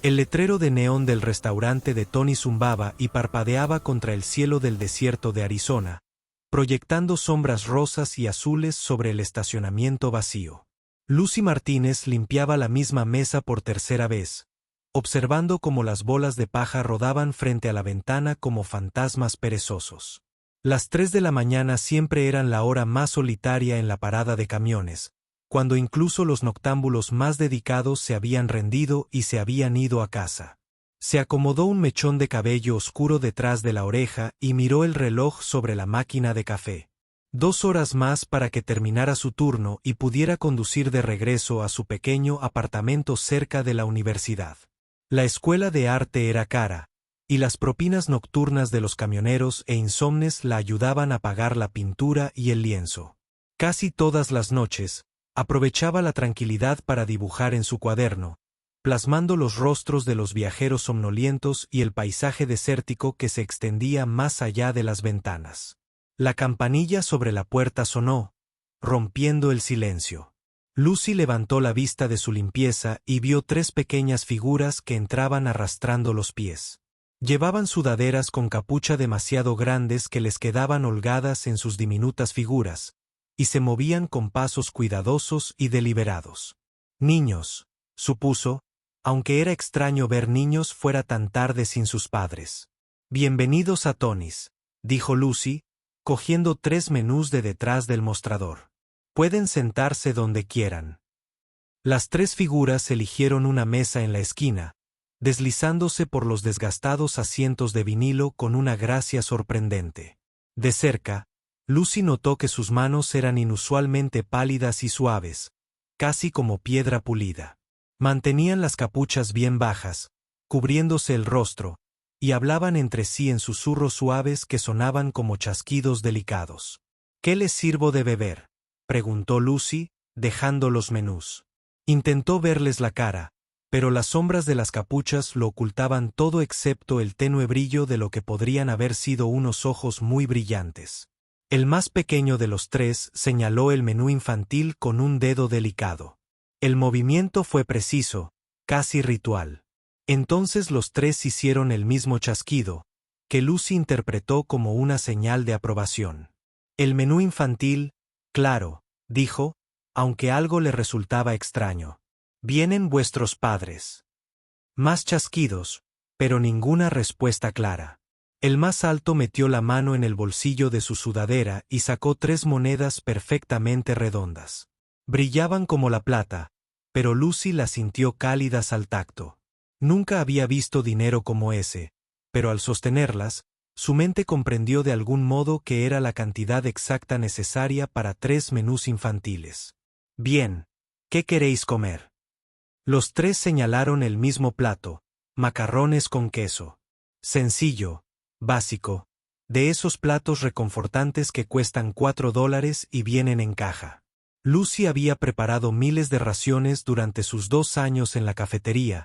El letrero de neón del restaurante de Tony zumbaba y parpadeaba contra el cielo del desierto de Arizona, proyectando sombras rosas y azules sobre el estacionamiento vacío. Lucy Martínez limpiaba la misma mesa por tercera vez, observando cómo las bolas de paja rodaban frente a la ventana como fantasmas perezosos. Las 3 de la mañana siempre eran la hora más solitaria en la parada de camiones, cuando incluso los noctámbulos más dedicados se habían rendido y se habían ido a casa. Se acomodó un mechón de cabello oscuro detrás de la oreja y miró el reloj sobre la máquina de café. 2 horas más para que terminara su turno y pudiera conducir de regreso a su pequeño apartamento cerca de la universidad. La escuela de arte era cara, y las propinas nocturnas de los camioneros e insomnes la ayudaban a pagar la pintura y el lienzo. Casi todas las noches, aprovechaba la tranquilidad para dibujar en su cuaderno, plasmando los rostros de los viajeros somnolientos y el paisaje desértico que se extendía más allá de las ventanas. La campanilla sobre la puerta sonó, rompiendo el silencio. Lucy levantó la vista de su limpieza y vio 3 pequeñas figuras que entraban arrastrando los pies. Llevaban sudaderas con capucha demasiado grandes que les quedaban holgadas en sus diminutas figuras, y se movían con pasos cuidadosos y deliberados. Niños, supuso, aunque era extraño ver niños fuera tan tarde sin sus padres. Bienvenidos a Tony's, dijo Lucy, cogiendo 3 menús de detrás del mostrador. Pueden sentarse donde quieran. Las 3 figuras eligieron una mesa en la esquina, deslizándose por los desgastados asientos de vinilo con una gracia sorprendente. De cerca, Lucy notó que sus manos eran inusualmente pálidas y suaves, casi como piedra pulida. Mantenían las capuchas bien bajas, cubriéndose el rostro, y hablaban entre sí en susurros suaves que sonaban como chasquidos delicados. ¿Qué les sirvo de beber?, preguntó Lucy, dejando los menús. Intentó verles la cara, pero las sombras de las capuchas lo ocultaban todo excepto el tenue brillo de lo que podrían haber sido unos ojos muy brillantes. El más pequeño de los 3 señaló el menú infantil con un dedo delicado. El movimiento fue preciso, casi ritual. Entonces los 3 hicieron el mismo chasquido, que Lucy interpretó como una señal de aprobación. El menú infantil, claro, dijo, aunque algo le resultaba extraño. Vienen vuestros padres. Más chasquidos, pero ninguna respuesta clara. El más alto metió la mano en el bolsillo de su sudadera y sacó 3 monedas perfectamente redondas. Brillaban como la plata, pero Lucy las sintió cálidas al tacto. Nunca había visto dinero como ese, pero al sostenerlas, su mente comprendió de algún modo que era la cantidad exacta necesaria para 3 menús infantiles. Bien, ¿qué queréis comer? Los 3 señalaron el mismo plato, macarrones con queso. Sencillo, básico, de esos platos reconfortantes que cuestan $4 y vienen en caja. Lucy había preparado miles de raciones durante sus 2 años en la cafetería,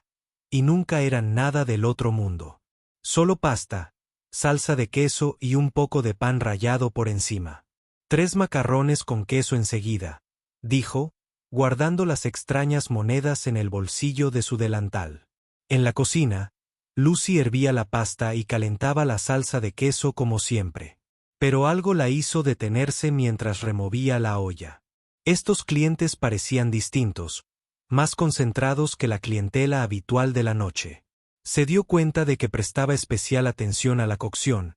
y nunca eran nada del otro mundo. Solo pasta, salsa de queso y un poco de pan rallado por encima. 3 macarrones con queso enseguida, dijo, guardando las extrañas monedas en el bolsillo de su delantal. En la cocina, Lucy hervía la pasta y calentaba la salsa de queso como siempre. Pero algo la hizo detenerse mientras removía la olla. Estos clientes parecían distintos, más concentrados que la clientela habitual de la noche. Se dio cuenta de que prestaba especial atención a la cocción,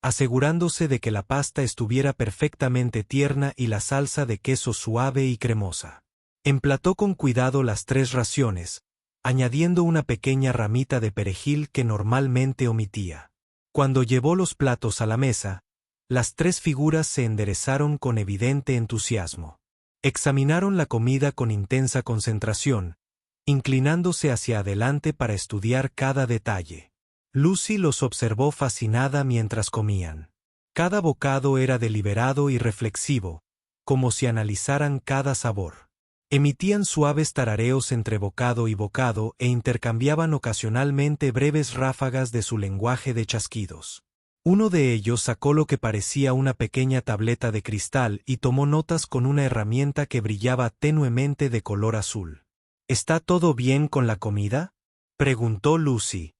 asegurándose de que la pasta estuviera perfectamente tierna y la salsa de queso suave y cremosa. Emplató con cuidado las 3 raciones, añadiendo una pequeña ramita de perejil que normalmente omitía. Cuando llevó los platos a la mesa, las 3 figuras se enderezaron con evidente entusiasmo. Examinaron la comida con intensa concentración, inclinándose hacia adelante para estudiar cada detalle. Lucy los observó fascinada mientras comían. Cada bocado era deliberado y reflexivo, como si analizaran cada sabor. Emitían suaves tarareos entre bocado y bocado e intercambiaban ocasionalmente breves ráfagas de su lenguaje de chasquidos. Uno de ellos sacó lo que parecía una pequeña tableta de cristal y tomó notas con una herramienta que brillaba tenuemente de color azul. ¿Está todo bien con la comida?, preguntó Lucy.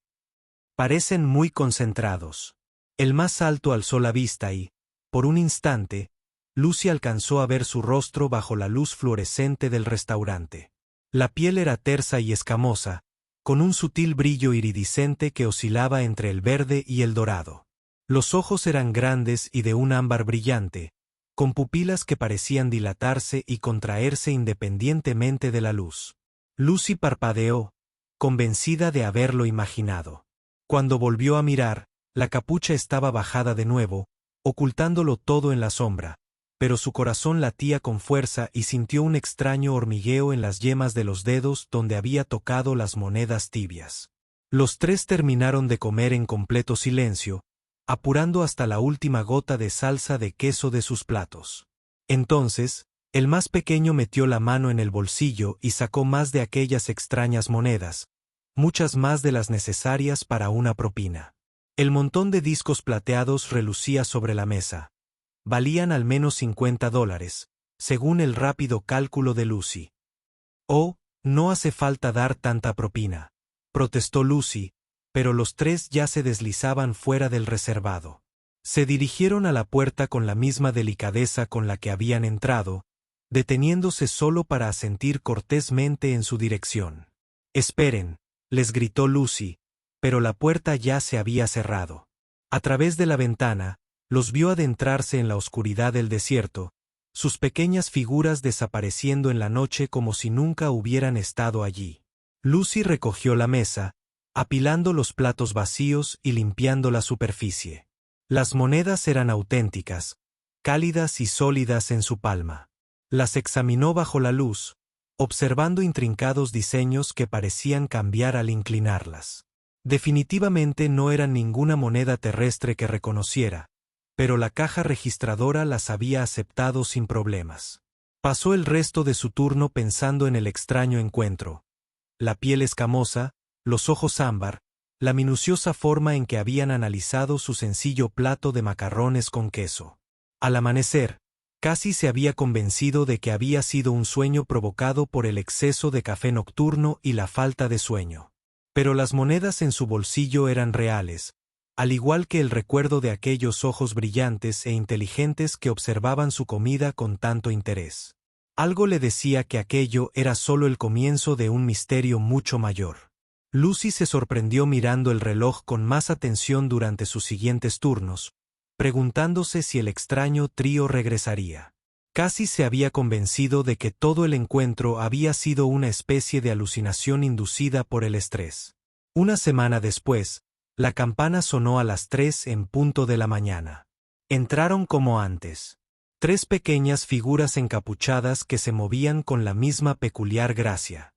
Parecen muy concentrados. El más alto alzó la vista y, por un instante, Lucy alcanzó a ver su rostro bajo la luz fluorescente del restaurante. La piel era tersa y escamosa, con un sutil brillo iridiscente que oscilaba entre el verde y el dorado. Los ojos eran grandes y de un ámbar brillante, con pupilas que parecían dilatarse y contraerse independientemente de la luz. Lucy parpadeó, convencida de haberlo imaginado. Cuando volvió a mirar, la capucha estaba bajada de nuevo, ocultándolo todo en la sombra, pero su corazón latía con fuerza y sintió un extraño hormigueo en las yemas de los dedos donde había tocado las monedas tibias. Los tres terminaron de comer en completo silencio, apurando hasta la última gota de salsa de queso de sus platos. Entonces, el más pequeño metió la mano en el bolsillo y sacó más de aquellas extrañas monedas, muchas más de las necesarias para una propina. El montón de discos plateados relucía sobre la mesa. Valían al menos $50, según el rápido cálculo de Lucy. «Oh, no hace falta dar tanta propina», protestó Lucy, pero los tres ya se deslizaban fuera del reservado. Se dirigieron a la puerta con la misma delicadeza con la que habían entrado, deteniéndose solo para asentir cortésmente en su dirección. «Esperen», les gritó Lucy, pero la puerta ya se había cerrado. A través de la ventana, los vio adentrarse en la oscuridad del desierto, sus pequeñas figuras desapareciendo en la noche como si nunca hubieran estado allí. Lucy recogió la mesa, apilando los platos vacíos y limpiando la superficie. Las monedas eran auténticas, cálidas y sólidas en su palma. Las examinó bajo la luz, observando intrincados diseños que parecían cambiar al inclinarlas. Definitivamente no eran ninguna moneda terrestre que reconociera, pero la caja registradora las había aceptado sin problemas. Pasó el resto de su turno pensando en el extraño encuentro. La piel escamosa, los ojos ámbar, la minuciosa forma en que habían analizado su sencillo plato de macarrones con queso. Al amanecer, casi se había convencido de que había sido un sueño provocado por el exceso de café nocturno y la falta de sueño. Pero las monedas en su bolsillo eran reales, al igual que el recuerdo de aquellos ojos brillantes e inteligentes que observaban su comida con tanto interés. Algo le decía que aquello era solo el comienzo de un misterio mucho mayor. Lucy se sorprendió mirando el reloj con más atención durante sus siguientes turnos, preguntándose si el extraño trío regresaría. Casi se había convencido de que todo el encuentro había sido una especie de alucinación inducida por el estrés. Una semana después, la campana sonó a las 3 en punto de la mañana. Entraron como antes. 3 pequeñas figuras encapuchadas que se movían con la misma peculiar gracia.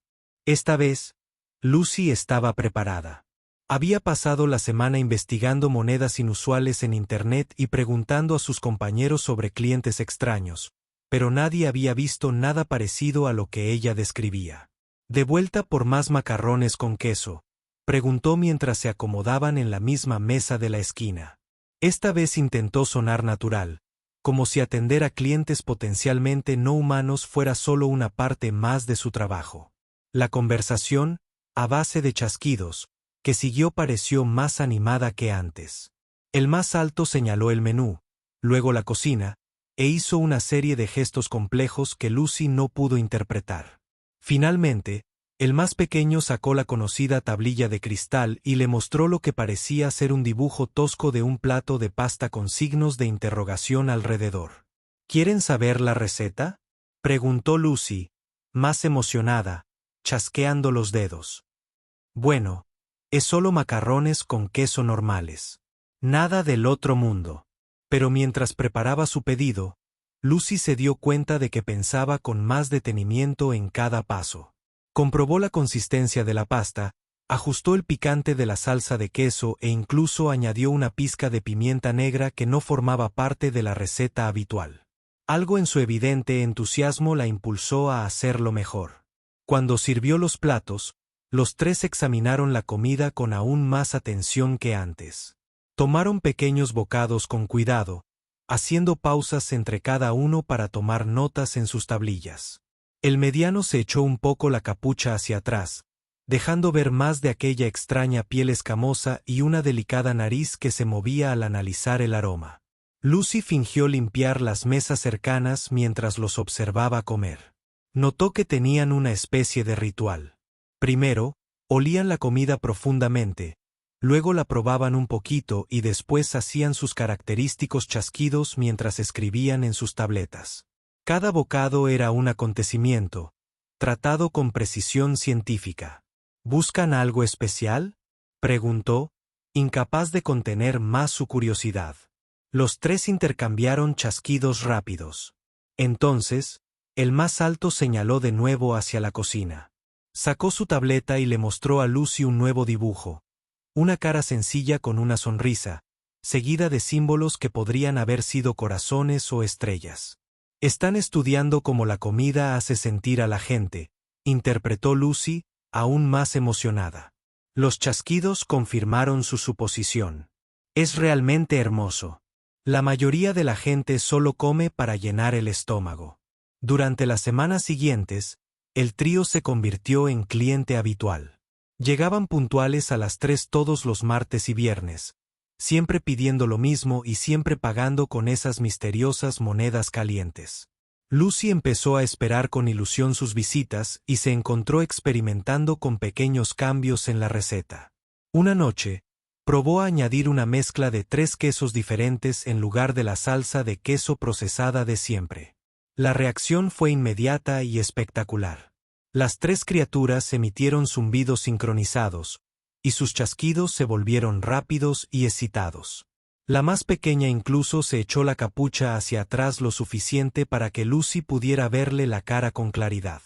Esta vez, Lucy estaba preparada. Había pasado la semana investigando monedas inusuales en Internet y preguntando a sus compañeros sobre clientes extraños, pero nadie había visto nada parecido a lo que ella describía. De vuelta por más macarrones con queso, preguntó mientras se acomodaban en la misma mesa de la esquina. Esta vez intentó sonar natural, como si atender a clientes potencialmente no humanos fuera solo una parte más de su trabajo. La conversación, a base de chasquidos, que siguió pareció más animada que antes. El más alto señaló el menú, luego la cocina, e hizo una serie de gestos complejos que Lucy no pudo interpretar. Finalmente, el más pequeño sacó la conocida tablilla de cristal y le mostró lo que parecía ser un dibujo tosco de un plato de pasta con signos de interrogación alrededor. ¿Quieren saber la receta?, preguntó Lucy, más emocionada, chasqueando los dedos. Bueno, es solo macarrones con queso normales. Nada del otro mundo. Pero mientras preparaba su pedido, Lucy se dio cuenta de que pensaba con más detenimiento en cada paso. Comprobó la consistencia de la pasta, ajustó el picante de la salsa de queso e incluso añadió una pizca de pimienta negra que no formaba parte de la receta habitual. Algo en su evidente entusiasmo la impulsó a hacerlo mejor. Cuando sirvió los platos, los tres examinaron la comida con aún más atención que antes. Tomaron pequeños bocados con cuidado, haciendo pausas entre cada uno para tomar notas en sus tablillas. El mediano se echó un poco la capucha hacia atrás, dejando ver más de aquella extraña piel escamosa y una delicada nariz que se movía al analizar el aroma. Lucy fingió limpiar las mesas cercanas mientras los observaba comer. Notó que tenían una especie de ritual. Primero, olían la comida profundamente, luego la probaban un poquito y después hacían sus característicos chasquidos mientras escribían en sus tabletas. Cada bocado era un acontecimiento, tratado con precisión científica. ¿Buscan algo especial?, preguntó, incapaz de contener más su curiosidad. Los tres intercambiaron chasquidos rápidos. Entonces, el más alto señaló de nuevo hacia la cocina. Sacó su tableta y le mostró a Lucy un nuevo dibujo, una cara sencilla con una sonrisa, seguida de símbolos que podrían haber sido corazones o estrellas. Están estudiando cómo la comida hace sentir a la gente, interpretó Lucy, aún más emocionada. Los chasquidos confirmaron su suposición. Es realmente hermoso. La mayoría de la gente solo come para llenar el estómago. Durante las semanas siguientes, el trío se convirtió en cliente habitual. Llegaban puntuales a las 3 todos los martes y viernes, siempre pidiendo lo mismo y siempre pagando con esas misteriosas monedas calientes. Lucy empezó a esperar con ilusión sus visitas y se encontró experimentando con pequeños cambios en la receta. Una noche, probó a añadir una mezcla de 3 quesos diferentes en lugar de la salsa de queso procesada de siempre. La reacción fue inmediata y espectacular. Las 3 criaturas emitieron zumbidos sincronizados, y sus chasquidos se volvieron rápidos y excitados. La más pequeña incluso se echó la capucha hacia atrás lo suficiente para que Lucy pudiera verle la cara con claridad.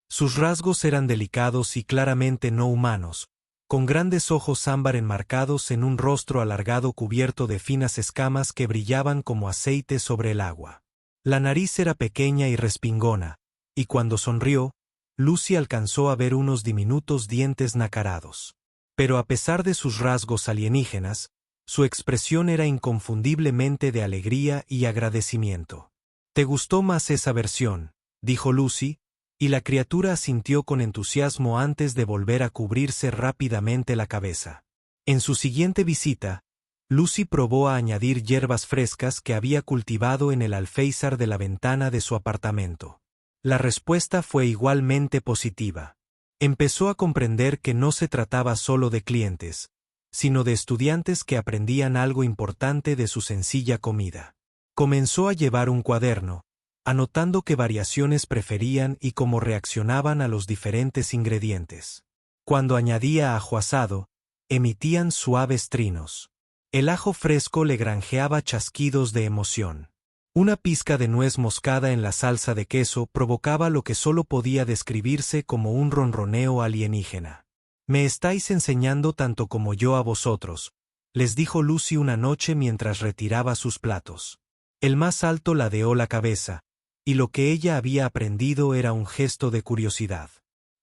Sus rasgos eran delicados y claramente no humanos, con grandes ojos ámbar enmarcados en un rostro alargado cubierto de finas escamas que brillaban como aceite sobre el agua. La nariz era pequeña y respingona, y cuando sonrió, Lucy alcanzó a ver unos diminutos dientes nacarados. Pero a pesar de sus rasgos alienígenas, su expresión era inconfundiblemente de alegría y agradecimiento. «¿Te gustó más esa versión?», dijo Lucy, y la criatura asintió con entusiasmo antes de volver a cubrirse rápidamente la cabeza. En su siguiente visita, Lucy probó a añadir hierbas frescas que había cultivado en el alféizar de la ventana de su apartamento. La respuesta fue igualmente positiva. Empezó a comprender que no se trataba solo de clientes, sino de estudiantes que aprendían algo importante de su sencilla comida. Comenzó a llevar un cuaderno, anotando qué variaciones preferían y cómo reaccionaban a los diferentes ingredientes. Cuando añadía ajo asado, emitían suaves trinos. El ajo fresco le granjeaba chasquidos de emoción. Una pizca de nuez moscada en la salsa de queso provocaba lo que solo podía describirse como un ronroneo alienígena. «Me estáis enseñando tanto como yo a vosotros», les dijo Lucy una noche mientras retiraba sus platos. El más alto ladeó la cabeza, y lo que ella había aprendido era un gesto de curiosidad.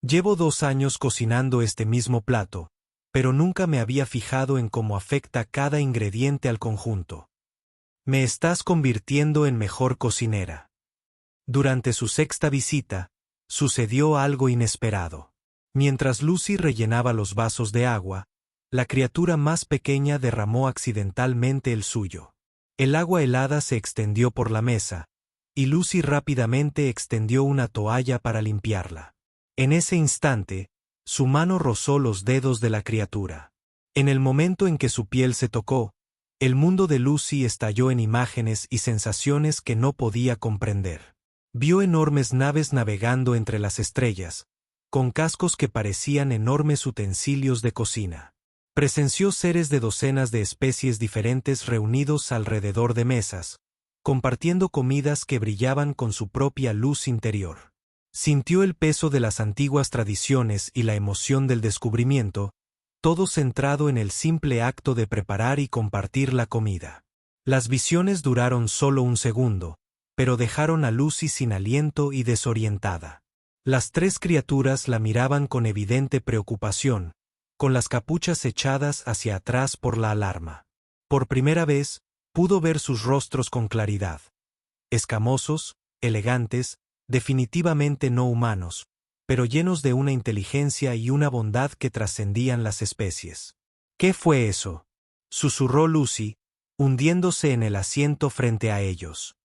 «Llevo 2 años cocinando este mismo plato, pero nunca me había fijado en cómo afecta cada ingrediente al conjunto. Me estás convirtiendo en mejor cocinera». Durante su 6ª visita, sucedió algo inesperado. Mientras Lucy rellenaba los vasos de agua, la criatura más pequeña derramó accidentalmente el suyo. El agua helada se extendió por la mesa, y Lucy rápidamente extendió una toalla para limpiarla. En ese instante, su mano rozó los dedos de la criatura. En el momento en que su piel se tocó, el mundo de Lucy estalló en imágenes y sensaciones que no podía comprender. Vio enormes naves navegando entre las estrellas, con cascos que parecían enormes utensilios de cocina. Presenció seres de docenas de especies diferentes reunidos alrededor de mesas, compartiendo comidas que brillaban con su propia luz interior. Sintió el peso de las antiguas tradiciones y la emoción del descubrimiento, todo centrado en el simple acto de preparar y compartir la comida. Las visiones duraron solo un segundo, pero dejaron a Lucy sin aliento y desorientada. Las 3 criaturas la miraban con evidente preocupación, con las capuchas echadas hacia atrás por la alarma. Por primera vez, pudo ver sus rostros con claridad. Escamosos, elegantes, definitivamente no humanos, pero llenos de una inteligencia y una bondad que trascendían las especies. ¿Qué fue eso?, susurró Lucy, hundiéndose en el asiento frente a ellos.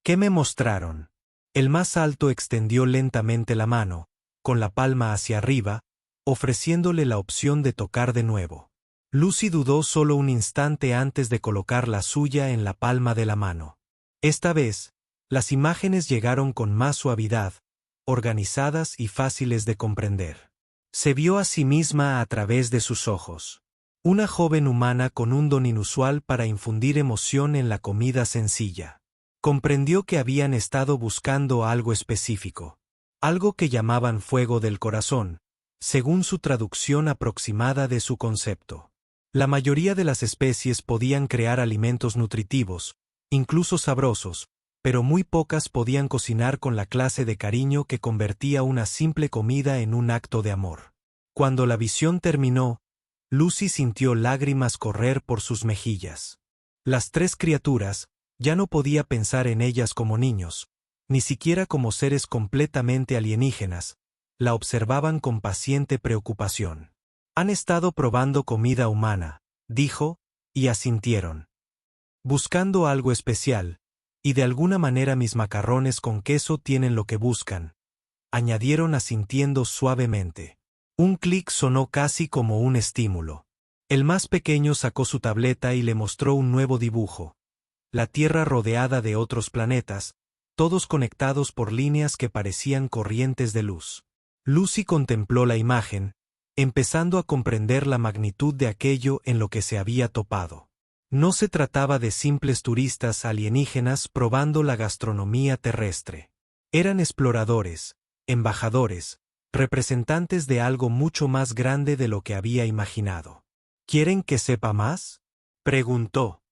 ¿Qué me mostraron? El más alto extendió lentamente la mano, con la palma hacia arriba, ofreciéndole la opción de tocar de nuevo. Lucy dudó solo un instante antes de colocar la suya en la palma de la mano. Esta vez, las imágenes llegaron con más suavidad, organizadas y fáciles de comprender. Se vio a sí misma a través de sus ojos. Una joven humana con un don inusual para infundir emoción en la comida sencilla. Comprendió que habían estado buscando algo específico, algo que llamaban fuego del corazón, según su traducción aproximada de su concepto. La mayoría de las especies podían crear alimentos nutritivos, incluso sabrosos, pero muy pocas podían cocinar con la clase de cariño que convertía una simple comida en un acto de amor. Cuando la visión terminó, Lucy sintió lágrimas correr por sus mejillas. Las tres criaturas, ya no podía pensar en ellas como niños, ni siquiera como seres completamente alienígenas, la observaban con paciente preocupación. Han estado probando comida humana, dijo, y asintieron. Buscando algo especial, y de alguna manera mis macarrones con queso tienen lo que buscan, añadieron asintiendo suavemente. Un clic sonó casi como un estímulo. El más pequeño sacó su tableta y le mostró un nuevo dibujo. La Tierra rodeada de otros planetas, todos conectados por líneas que parecían corrientes de luz. Lucy contempló la imagen, empezando a comprender la magnitud de aquello en lo que se había topado. No se trataba de simples turistas alienígenas probando la gastronomía terrestre. Eran exploradores, embajadores, representantes de algo mucho más grande de lo que había imaginado. ¿Quieren que sepa más?, preguntó.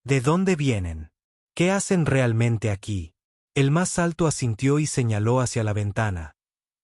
¿De dónde vienen? ¿Qué hacen realmente aquí? El más alto asintió y señaló hacia la ventana.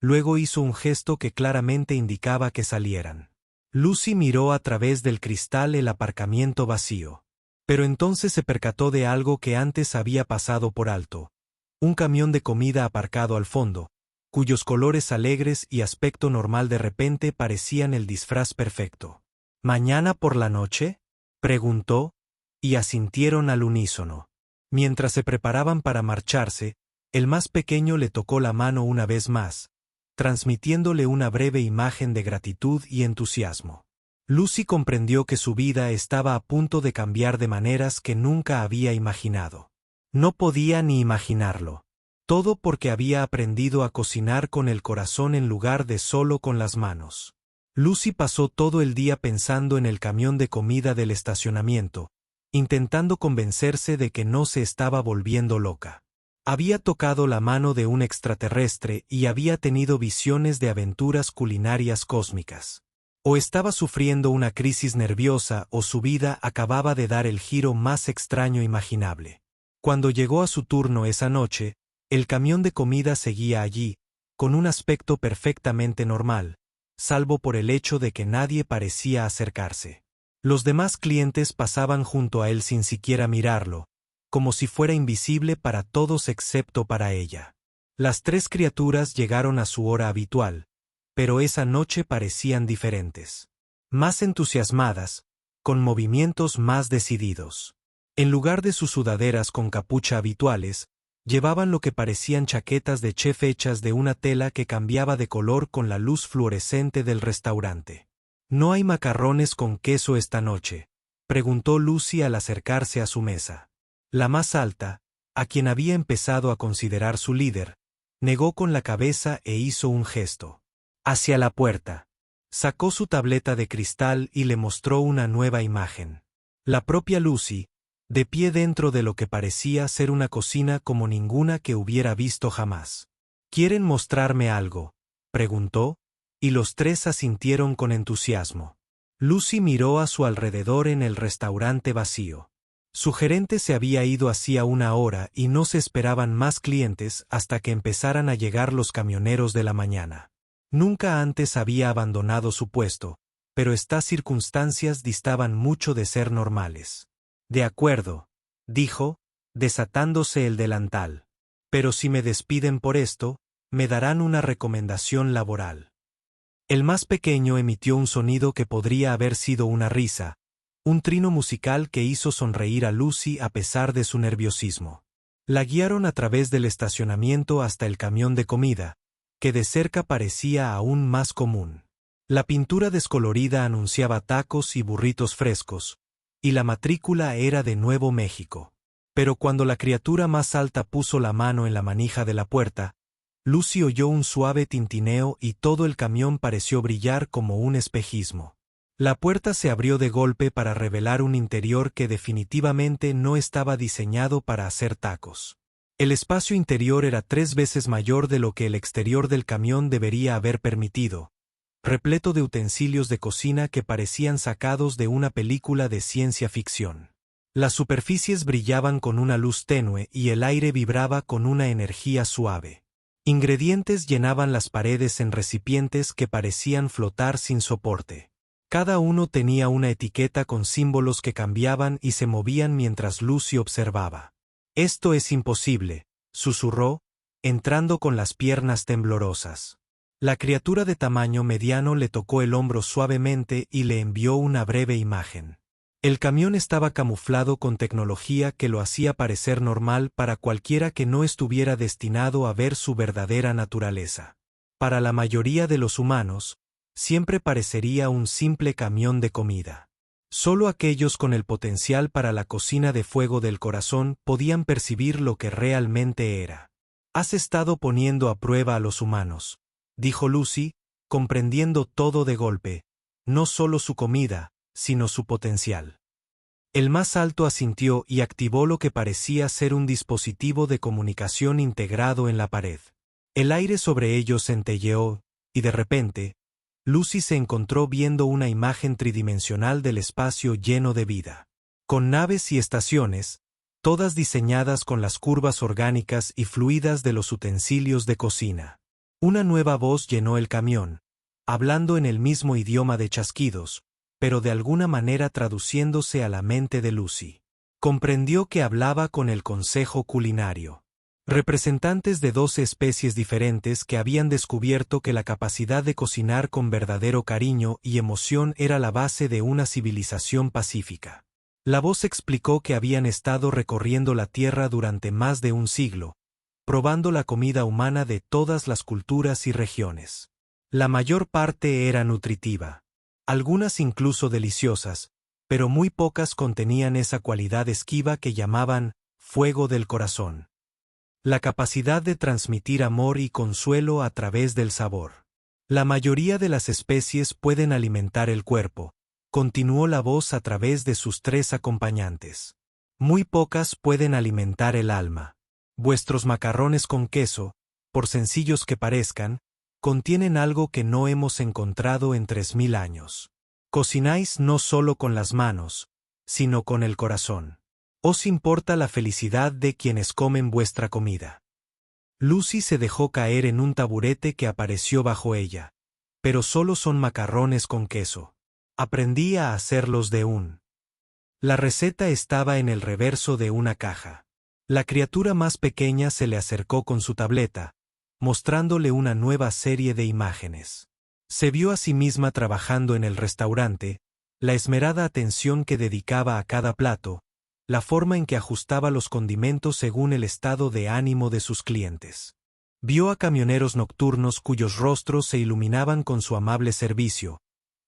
Luego hizo un gesto que claramente indicaba que salieran. Lucy miró a través del cristal el aparcamiento vacío. Pero entonces se percató de algo que antes había pasado por alto. Un camión de comida aparcado al fondo, cuyos colores alegres y aspecto normal de repente parecían el disfraz perfecto. ¿Mañana por la noche?, preguntó, y asintieron al unísono. Mientras se preparaban para marcharse, el más pequeño le tocó la mano una vez más, transmitiéndole una breve imagen de gratitud y entusiasmo. Lucy comprendió que su vida estaba a punto de cambiar de maneras que nunca había imaginado. No podía ni imaginarlo. Todo porque había aprendido a cocinar con el corazón en lugar de solo con las manos. Lucy pasó todo el día pensando en el camión de comida del estacionamiento, intentando convencerse de que no se estaba volviendo loca. Había tocado la mano de un extraterrestre y había tenido visiones de aventuras culinarias cósmicas. O estaba sufriendo una crisis nerviosa o su vida acababa de dar el giro más extraño imaginable. Cuando llegó a su turno esa noche, el camión de comida seguía allí, con un aspecto perfectamente normal, salvo por el hecho de que nadie parecía acercarse. Los demás clientes pasaban junto a él sin siquiera mirarlo, como si fuera invisible para todos excepto para ella. Las tres criaturas llegaron a su hora habitual, pero esa noche parecían diferentes. Más entusiasmadas, con movimientos más decididos. En lugar de sus sudaderas con capucha habituales, llevaban lo que parecían chaquetas de chef hechas de una tela que cambiaba de color con la luz fluorescente del restaurante. ¿No hay macarrones con queso esta noche?, preguntó Lucy al acercarse a su mesa. La más alta, a quien había empezado a considerar su líder, negó con la cabeza e hizo un gesto. Hacia la puerta. Sacó su tableta de cristal y le mostró una nueva imagen. La propia Lucy, de pie dentro de lo que parecía ser una cocina como ninguna que hubiera visto jamás. ¿Quieren mostrarme algo?, preguntó, y los tres asintieron con entusiasmo. Lucy miró a su alrededor en el restaurante vacío. Su gerente se había ido hacía una hora y no se esperaban más clientes hasta que empezaran a llegar los camioneros de la mañana. Nunca antes había abandonado su puesto, pero estas circunstancias distaban mucho de ser normales. De acuerdo, dijo, desatándose el delantal. Pero si me despiden por esto, me darán una recomendación laboral. El más pequeño emitió un sonido que podría haber sido una risa, un trino musical que hizo sonreír a Lucy a pesar de su nerviosismo. La guiaron a través del estacionamiento hasta el camión de comida, que de cerca parecía aún más común. La pintura descolorida anunciaba tacos y burritos frescos, y la matrícula era de Nuevo México. Pero cuando la criatura más alta puso la mano en la manija de la puerta, Lucy oyó un suave tintineo y todo el camión pareció brillar como un espejismo. La puerta se abrió de golpe para revelar un interior que definitivamente no estaba diseñado para hacer tacos. El espacio interior era 3 veces mayor de lo que el exterior del camión debería haber permitido, repleto de utensilios de cocina que parecían sacados de una película de ciencia ficción. Las superficies brillaban con una luz tenue y el aire vibraba con una energía suave. Ingredientes llenaban las paredes en recipientes que parecían flotar sin soporte. Cada uno tenía una etiqueta con símbolos que cambiaban y se movían mientras Lucy observaba. «Esto es imposible», susurró, entrando con las piernas temblorosas. La criatura de tamaño mediano le tocó el hombro suavemente y le envió una breve imagen. El camión estaba camuflado con tecnología que lo hacía parecer normal para cualquiera que no estuviera destinado a ver su verdadera naturaleza. Para la mayoría de los humanos, siempre parecería un simple camión de comida. Solo aquellos con el potencial para la cocina de fuego del corazón podían percibir lo que realmente era. «Has estado poniendo a prueba a los humanos», dijo Lucy, comprendiendo todo de golpe, no solo su comida, sino su potencial. El más alto asintió y activó lo que parecía ser un dispositivo de comunicación integrado en la pared. El aire sobre ellos centelleó, y de repente, Lucy se encontró viendo una imagen tridimensional del espacio lleno de vida. Con naves y estaciones, todas diseñadas con las curvas orgánicas y fluidas de los utensilios de cocina. Una nueva voz llenó el camión, hablando en el mismo idioma de chasquidos, pero de alguna manera traduciéndose a la mente de Lucy. Comprendió que hablaba con el Consejo Culinario. Representantes de 12 especies diferentes que habían descubierto que la capacidad de cocinar con verdadero cariño y emoción era la base de una civilización pacífica. La voz explicó que habían estado recorriendo la Tierra durante más de un siglo, probando la comida humana de todas las culturas y regiones. La mayor parte era nutritiva. Algunas incluso deliciosas, pero muy pocas contenían esa cualidad esquiva que llamaban fuego del corazón. La capacidad de transmitir amor y consuelo a través del sabor. La mayoría de las especies pueden alimentar el cuerpo, continuó la voz a través de sus 3 acompañantes. Muy pocas pueden alimentar el alma. Vuestros macarrones con queso, por sencillos que parezcan, contienen algo que no hemos encontrado en 3000 años. Cocináis no solo con las manos, sino con el corazón. Os importa la felicidad de quienes comen vuestra comida. Lucy se dejó caer en un taburete que apareció bajo ella. Pero solo son macarrones con queso. Aprendí a hacerlos de un. La receta estaba en el reverso de una caja. La criatura más pequeña se le acercó con su tableta, mostrándole una nueva serie de imágenes. Se vio a sí misma trabajando en el restaurante, la esmerada atención que dedicaba a cada plato, la forma en que ajustaba los condimentos según el estado de ánimo de sus clientes. Vio a camioneros nocturnos cuyos rostros se iluminaban con su amable servicio,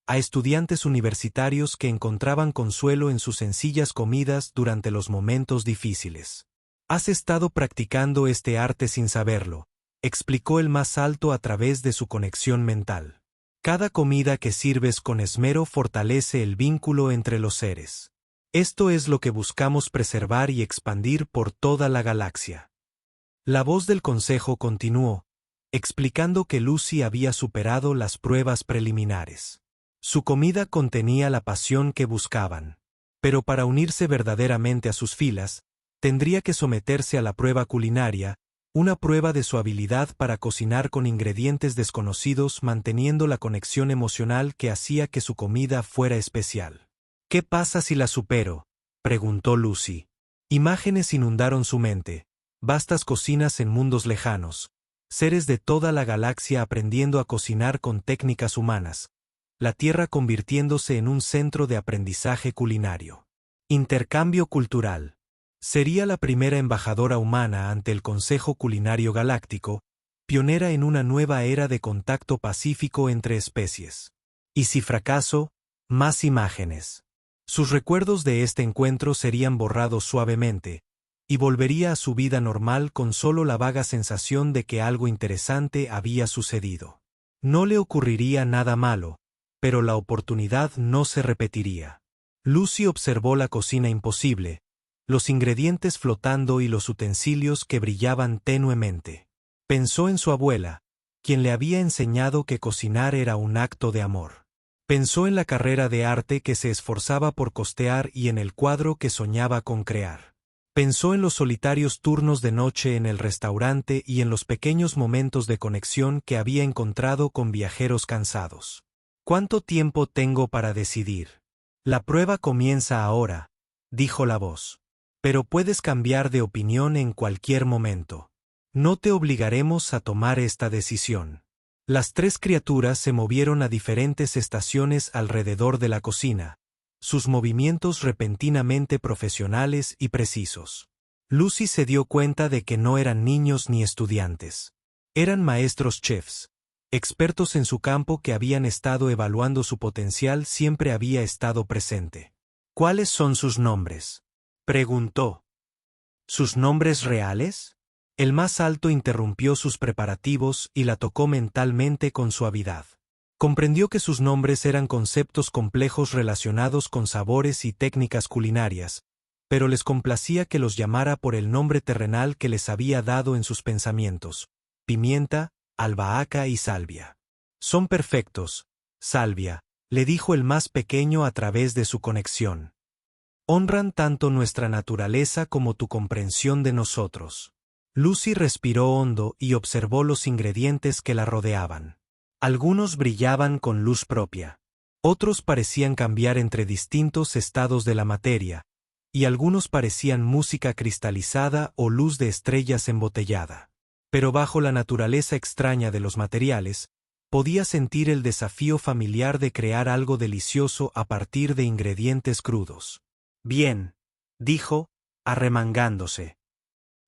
a estudiantes universitarios que encontraban consuelo en sus sencillas comidas durante los momentos difíciles. «Has estado practicando este arte sin saberlo», explicó el más alto a través de su conexión mental. «Cada comida que sirves con esmero fortalece el vínculo entre los seres. Esto es lo que buscamos preservar y expandir por toda la galaxia». La voz del consejo continuó, explicando que Lucy había superado las pruebas preliminares. Su comida contenía la pasión que buscaban. Pero para unirse verdaderamente a sus filas, tendría que someterse a la prueba culinaria, una prueba de su habilidad para cocinar con ingredientes desconocidos manteniendo la conexión emocional que hacía que su comida fuera especial. «¿Qué pasa si la supero?», preguntó Lucy. Imágenes inundaron su mente, vastas cocinas en mundos lejanos, seres de toda la galaxia aprendiendo a cocinar con técnicas humanas, la Tierra convirtiéndose en un centro de aprendizaje culinario. Intercambio cultural. Sería la primera embajadora humana ante el Consejo Culinario Galáctico, pionera en una nueva era de contacto pacífico entre especies. Y si fracaso, más imágenes. Sus recuerdos de este encuentro serían borrados suavemente, y volvería a su vida normal con solo la vaga sensación de que algo interesante había sucedido. No le ocurriría nada malo, pero la oportunidad no se repetiría. Lucy observó la cocina imposible, los ingredientes flotando y los utensilios que brillaban tenuemente. Pensó en su abuela, quien le había enseñado que cocinar era un acto de amor. Pensó en la carrera de arte que se esforzaba por costear y en el cuadro que soñaba con crear. Pensó en los solitarios turnos de noche en el restaurante y en los pequeños momentos de conexión que había encontrado con viajeros cansados. ¿Cuánto tiempo tengo para decidir? La prueba comienza ahora, dijo la voz. Pero puedes cambiar de opinión en cualquier momento. No te obligaremos a tomar esta decisión. Las tres criaturas se movieron a diferentes estaciones alrededor de la cocina, sus movimientos repentinamente profesionales y precisos. Lucy se dio cuenta de que no eran niños ni estudiantes. Eran maestros chefs, expertos en su campo que habían estado evaluando su potencial siempre había estado presente. ¿Cuáles son sus nombres?, preguntó. ¿Sus nombres reales? El más alto interrumpió sus preparativos y la tocó mentalmente con suavidad. Comprendió que sus nombres eran conceptos complejos relacionados con sabores y técnicas culinarias, pero les complacía que los llamara por el nombre terrenal que les había dado en sus pensamientos: pimienta, albahaca y salvia. Son perfectos, Salvia, le dijo el más pequeño a través de su conexión. Honran tanto nuestra naturaleza como tu comprensión de nosotros. Lucy respiró hondo y observó los ingredientes que la rodeaban. Algunos brillaban con luz propia. Otros parecían cambiar entre distintos estados de la materia, y algunos parecían música cristalizada o luz de estrellas embotellada. Pero bajo la naturaleza extraña de los materiales, podía sentir el desafío familiar de crear algo delicioso a partir de ingredientes crudos. Bien, dijo, arremangándose.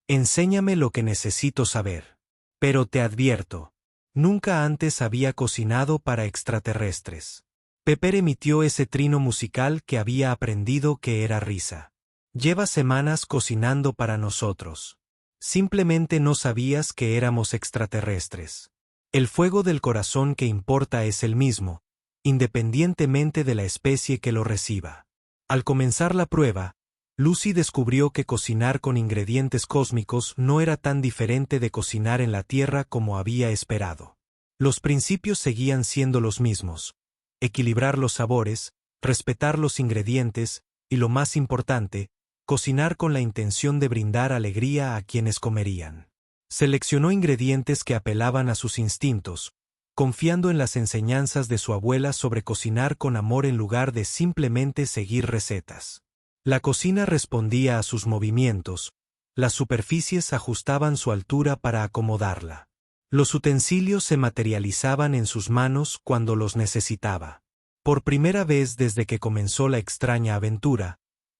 Enséñame lo que necesito saber. Pero te advierto, nunca antes había cocinado para extraterrestres. Pepper emitió ese trino musical que había aprendido que era risa. Lleva semanas cocinando para nosotros. Simplemente no sabías que éramos extraterrestres. El fuego del corazón que importa es el mismo, independientemente de la especie que lo reciba. Al comenzar la prueba, Lucy descubrió que cocinar con ingredientes cósmicos no era tan diferente de cocinar en la Tierra como había esperado. Los principios seguían siendo los mismos: equilibrar los sabores, respetar los ingredientes y, lo más importante, cocinar con la intención de brindar alegría a quienes comerían. Seleccionó ingredientes que apelaban a sus instintos, confiando en las enseñanzas de su abuela sobre cocinar con amor en lugar de simplemente seguir recetas. La cocina respondía a sus movimientos, las superficies ajustaban su altura para acomodarla. Los utensilios se materializaban en sus manos cuando los necesitaba. Por primera vez desde que comenzó la extraña aventura,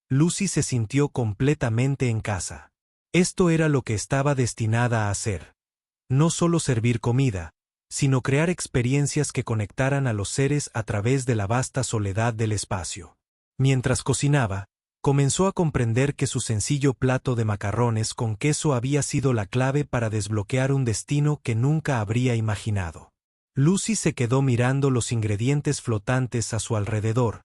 Lucy se sintió completamente en casa. Esto era lo que estaba destinada a hacer. No solo servir comida, sino crear experiencias que conectaran a los seres a través de la vasta soledad del espacio. Mientras cocinaba, comenzó a comprender que su sencillo plato de macarrones con queso había sido la clave para desbloquear un destino que nunca habría imaginado. Lucy se quedó mirando los ingredientes flotantes a su alrededor,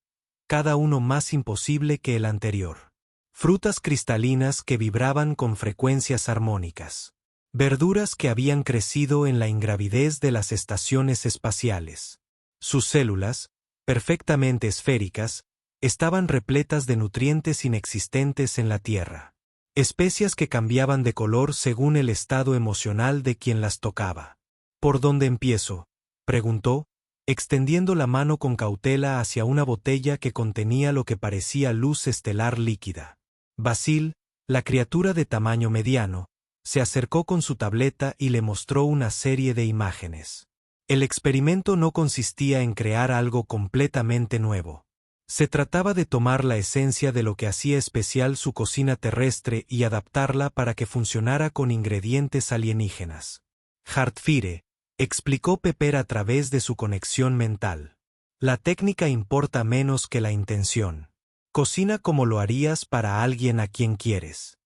cada uno más imposible que el anterior. Frutas cristalinas que vibraban con frecuencias armónicas. Verduras que habían crecido en la ingravidez de las estaciones espaciales. Sus células, perfectamente esféricas, estaban repletas de nutrientes inexistentes en la Tierra. Especias que cambiaban de color según el estado emocional de quien las tocaba. ¿Por dónde empiezo?, preguntó, extendiendo la mano con cautela hacia una botella que contenía lo que parecía luz estelar líquida. Basil, la criatura de tamaño mediano, Se acercó con su tableta y le mostró una serie de imágenes. El experimento no consistía en crear algo completamente nuevo. Se trataba de tomar la esencia de lo que hacía especial su cocina terrestre y adaptarla para que funcionara con ingredientes alienígenas. Hardfire, explicó Pepper a través de su conexión mental. La técnica importa menos que la intención. Cocina como lo harías para alguien a quien quieres.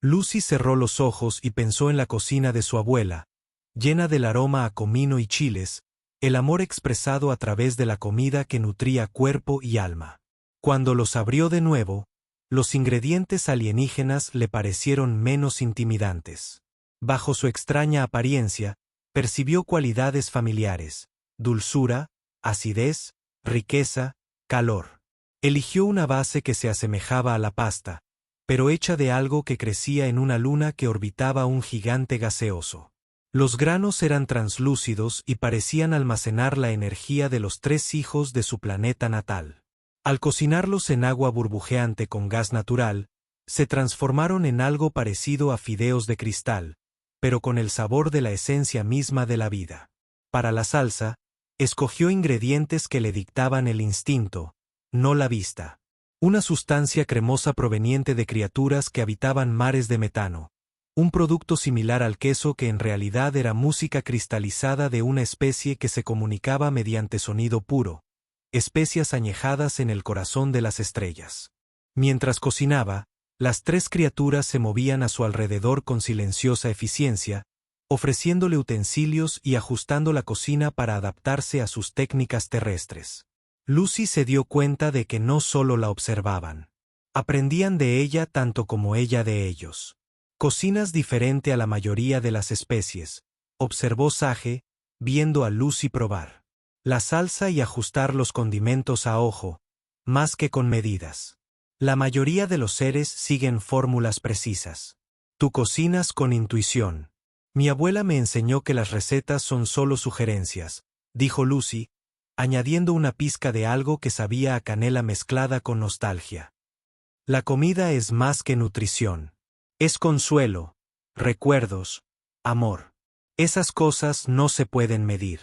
Lucy cerró los ojos y pensó en la cocina de su abuela, llena del aroma a comino y chiles, el amor expresado a través de la comida que nutría cuerpo y alma. Cuando los abrió de nuevo, los ingredientes alienígenas le parecieron menos intimidantes. Bajo su extraña apariencia, percibió cualidades familiares: dulzura, acidez, riqueza, calor. Eligió una base que se asemejaba a la pasta, pero hecha de algo que crecía en una luna que orbitaba un gigante gaseoso. Los granos eran translúcidos y parecían almacenar la energía de los 3 hijos de su planeta natal. Al cocinarlos en agua burbujeante con gas natural, se transformaron en algo parecido a fideos de cristal, pero con el sabor de la esencia misma de la vida. Para la salsa, escogió ingredientes que le dictaban el instinto, no la vista. Una sustancia cremosa proveniente de criaturas que habitaban mares de metano, un producto similar al queso que en realidad era música cristalizada de una especie que se comunicaba mediante sonido puro, especias añejadas en el corazón de las estrellas. Mientras cocinaba, las 3 criaturas se movían a su alrededor con silenciosa eficiencia, ofreciéndole utensilios y ajustando la cocina para adaptarse a sus técnicas terrestres. Lucy se dio cuenta de que no solo la observaban. Aprendían de ella tanto como ella de ellos. Cocinas diferente a la mayoría de las especies, observó Sage, viendo a Lucy probar. La salsa y ajustar los condimentos a ojo, más que con medidas. La mayoría de los seres siguen fórmulas precisas. Tú cocinas con intuición. Mi abuela me enseñó que las recetas son solo sugerencias, dijo Lucy, añadiendo una pizca de algo que sabía a canela mezclada con nostalgia. La comida es más que nutrición. Es consuelo, recuerdos, amor. Esas cosas no se pueden medir.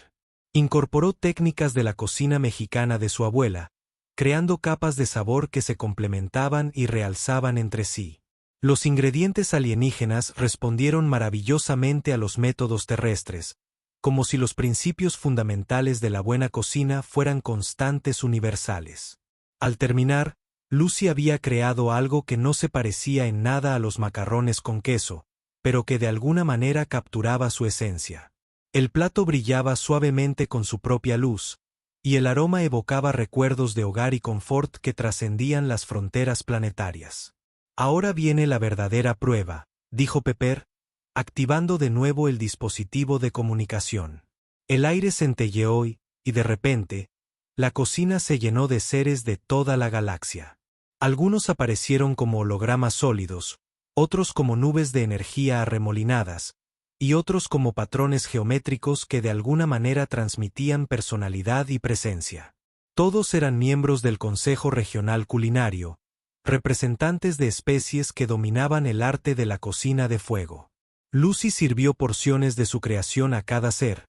Incorporó técnicas de la cocina mexicana de su abuela, creando capas de sabor que se complementaban y realzaban entre sí. Los ingredientes alienígenas respondieron maravillosamente a los métodos terrestres, como si los principios fundamentales de la buena cocina fueran constantes universales. Al terminar, Lucy había creado algo que no se parecía en nada a los macarrones con queso, pero que de alguna manera capturaba su esencia. El plato brillaba suavemente con su propia luz, y el aroma evocaba recuerdos de hogar y confort que trascendían las fronteras planetarias. Ahora viene la verdadera prueba, dijo Pepper, activando de nuevo el dispositivo de comunicación. El aire centelleó y, de repente, la cocina se llenó de seres de toda la galaxia. Algunos aparecieron como hologramas sólidos, otros como nubes de energía arremolinadas, y otros como patrones geométricos que de alguna manera transmitían personalidad y presencia. Todos eran miembros del Consejo Regional Culinario, representantes de especies que dominaban el arte de la cocina de fuego. Lucy sirvió porciones de su creación a cada ser,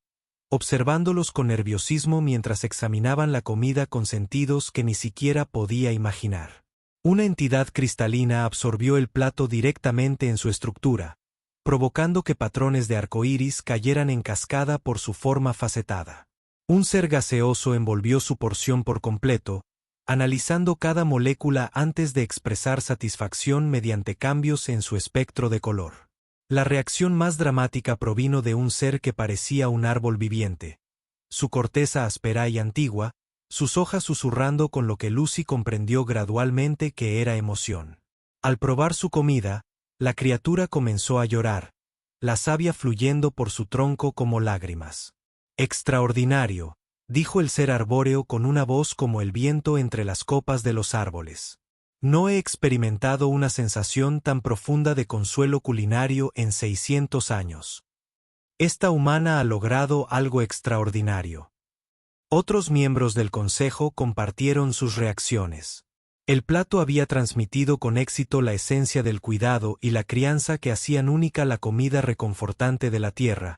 observándolos con nerviosismo mientras examinaban la comida con sentidos que ni siquiera podía imaginar. Una entidad cristalina absorbió el plato directamente en su estructura, provocando que patrones de arcoíris cayeran en cascada por su forma facetada. Un ser gaseoso envolvió su porción por completo, analizando cada molécula antes de expresar satisfacción mediante cambios en su espectro de color. La reacción más dramática provino de un ser que parecía un árbol viviente, su corteza áspera y antigua, sus hojas susurrando con lo que Lucy comprendió gradualmente que era emoción. Al probar su comida, la criatura comenzó a llorar, la savia fluyendo por su tronco como lágrimas. Extraordinario, dijo el ser arbóreo con una voz como el viento entre las copas de los árboles. No he experimentado una sensación tan profunda de consuelo culinario en 600 años. Esta humana ha logrado algo extraordinario. Otros miembros del consejo compartieron sus reacciones. El plato había transmitido con éxito la esencia del cuidado y la crianza que hacían única la comida reconfortante de la Tierra,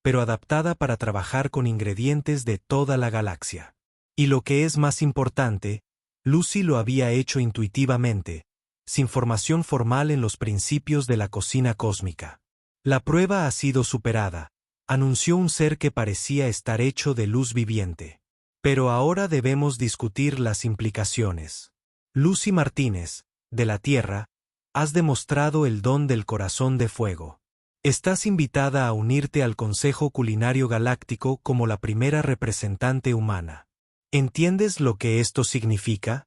pero adaptada para trabajar con ingredientes de toda la galaxia. Y lo que es más importante, Lucy lo había hecho intuitivamente, sin formación formal en los principios de la cocina cósmica. La prueba ha sido superada, anunció un ser que parecía estar hecho de luz viviente. Pero ahora debemos discutir las implicaciones. Lucy Martínez, de la Tierra, has demostrado el don del corazón de fuego. Estás invitada a unirte al Consejo Culinario Galáctico como la primera representante humana. ¿Entiendes lo que esto significa?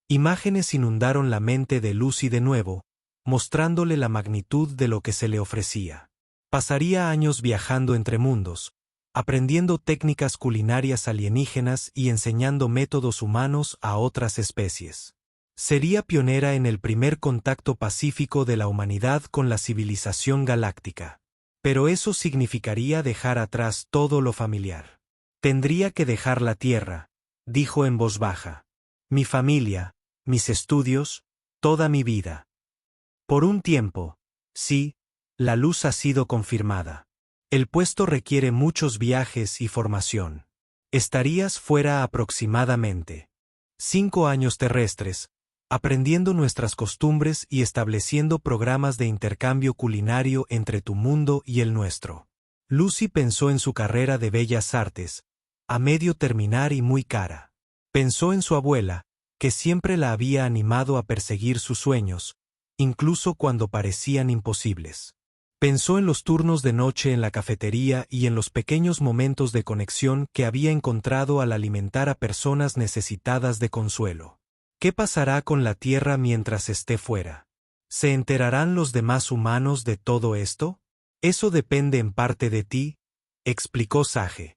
Imágenes inundaron la mente de Lucy de nuevo, mostrándole la magnitud de lo que se le ofrecía. Pasaría años viajando entre mundos, aprendiendo técnicas culinarias alienígenas y enseñando métodos humanos a otras especies. Sería pionera en el primer contacto pacífico de la humanidad con la civilización galáctica. Pero eso significaría dejar atrás todo lo familiar. Tendría que dejar la Tierra, dijo en voz baja. Mi familia, mis estudios, toda mi vida. Por un tiempo, sí, la luz ha sido confirmada. El puesto requiere muchos viajes y formación. Estarías fuera aproximadamente 5 años terrestres, aprendiendo nuestras costumbres y estableciendo programas de intercambio culinario entre tu mundo y el nuestro. Lucy pensó en su carrera de bellas artes, a medio terminar y muy cara. Pensó en su abuela, que siempre la había animado a perseguir sus sueños, incluso cuando parecían imposibles. Pensó en los turnos de noche en la cafetería y en los pequeños momentos de conexión que había encontrado al alimentar a personas necesitadas de consuelo. ¿Qué pasará con la Tierra mientras esté fuera? ¿Se enterarán los demás humanos de todo esto? Eso depende en parte de ti, explicó Sage.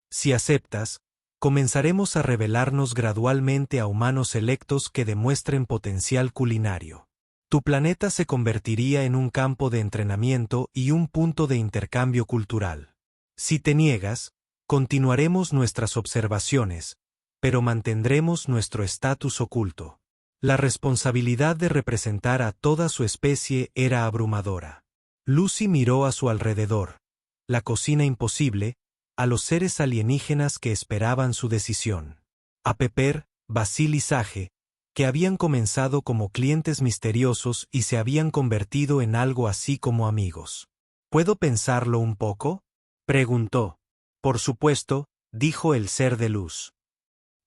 Si aceptas, comenzaremos a revelarnos gradualmente a humanos selectos que demuestren potencial culinario. Tu planeta se convertiría en un campo de entrenamiento y un punto de intercambio cultural. Si te niegas, continuaremos nuestras observaciones, pero mantendremos nuestro estatus oculto. La responsabilidad de representar a toda su especie era abrumadora. Lucy miró a su alrededor, la cocina imposible, a los seres alienígenas que esperaban su decisión. A Pepper, Basil y Sage, que habían comenzado como clientes misteriosos y se habían convertido en algo así como amigos. ¿Puedo pensarlo un poco?, preguntó. Por supuesto, dijo el ser de luz.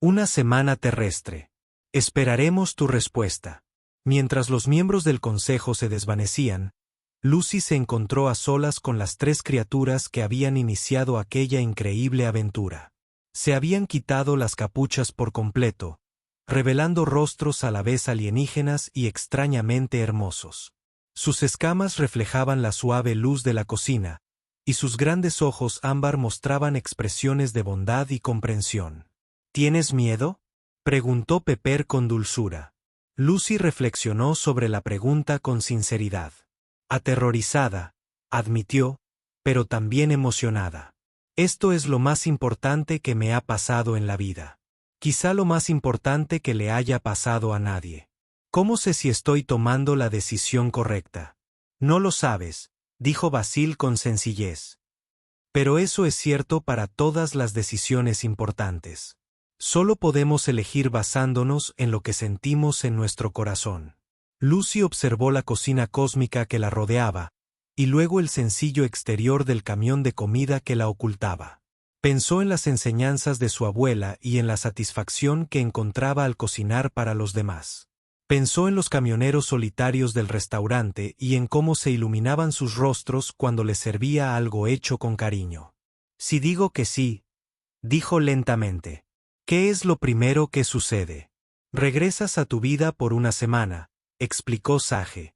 Una semana terrestre. Esperaremos tu respuesta. Mientras los miembros del consejo se desvanecían, Lucy se encontró a solas con las 3 criaturas que habían iniciado aquella increíble aventura. Se habían quitado las capuchas por completo, revelando rostros a la vez alienígenas y extrañamente hermosos. Sus escamas reflejaban la suave luz de la cocina, y sus grandes ojos ámbar mostraban expresiones de bondad y comprensión. ¿Tienes miedo?, preguntó Pepper con dulzura. Lucy reflexionó sobre la pregunta con sinceridad. Aterrorizada, admitió, pero también emocionada. Esto es lo más importante que me ha pasado en la vida. Quizá lo más importante que le haya pasado a nadie. ¿Cómo sé si estoy tomando la decisión correcta? No lo sabes, dijo Basil con sencillez. Pero eso es cierto para todas las decisiones importantes. Solo podemos elegir basándonos en lo que sentimos en nuestro corazón. Lucy observó la cocina cósmica que la rodeaba, y luego el sencillo exterior del camión de comida que la ocultaba. Pensó en las enseñanzas de su abuela y en la satisfacción que encontraba al cocinar para los demás. Pensó en los camioneros solitarios del restaurante y en cómo se iluminaban sus rostros cuando les servía algo hecho con cariño. Si digo que sí, dijo lentamente, ¿qué es lo primero que sucede? Regresas a tu vida por una semana, explicó Sage.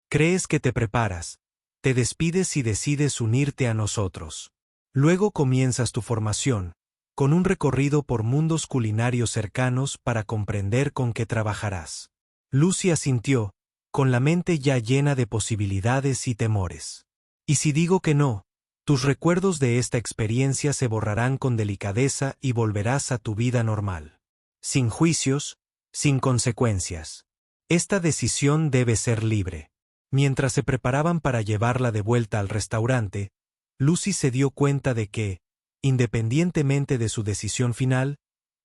Crees que te preparas, te despides y decides unirte a nosotros. Luego comienzas tu formación, con un recorrido por mundos culinarios cercanos para comprender con qué trabajarás. Lucy asintió, con la mente ya llena de posibilidades y temores. ¿Y si digo que no? Tus recuerdos de esta experiencia se borrarán con delicadeza y volverás a tu vida normal. Sin juicios, sin consecuencias. Esta decisión debe ser libre. Mientras se preparaban para llevarla de vuelta al restaurante, Lucy se dio cuenta de que, independientemente de su decisión final,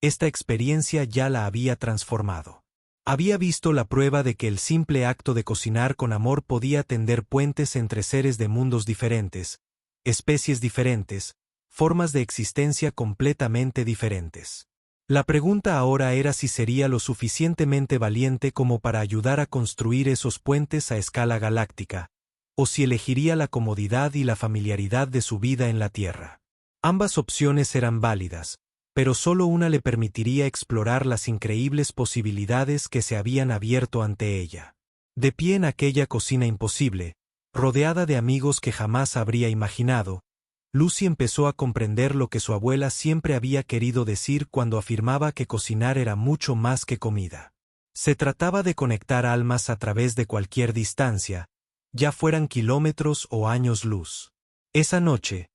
esta experiencia ya la había transformado. Había visto la prueba de que el simple acto de cocinar con amor podía tender puentes entre seres de mundos diferentes, especies diferentes, formas de existencia completamente diferentes. La pregunta ahora era si sería lo suficientemente valiente como para ayudar a construir esos puentes a escala galáctica, o si elegiría la comodidad y la familiaridad de su vida en la Tierra. Ambas opciones eran válidas, pero solo una le permitiría explorar las increíbles posibilidades que se habían abierto ante ella. De pie en aquella cocina imposible, rodeada de amigos que jamás habría imaginado, Lucy empezó a comprender lo que su abuela siempre había querido decir cuando afirmaba que cocinar era mucho más que comida. Se trataba de conectar almas a través de cualquier distancia, ya fueran kilómetros o años luz. Esa noche,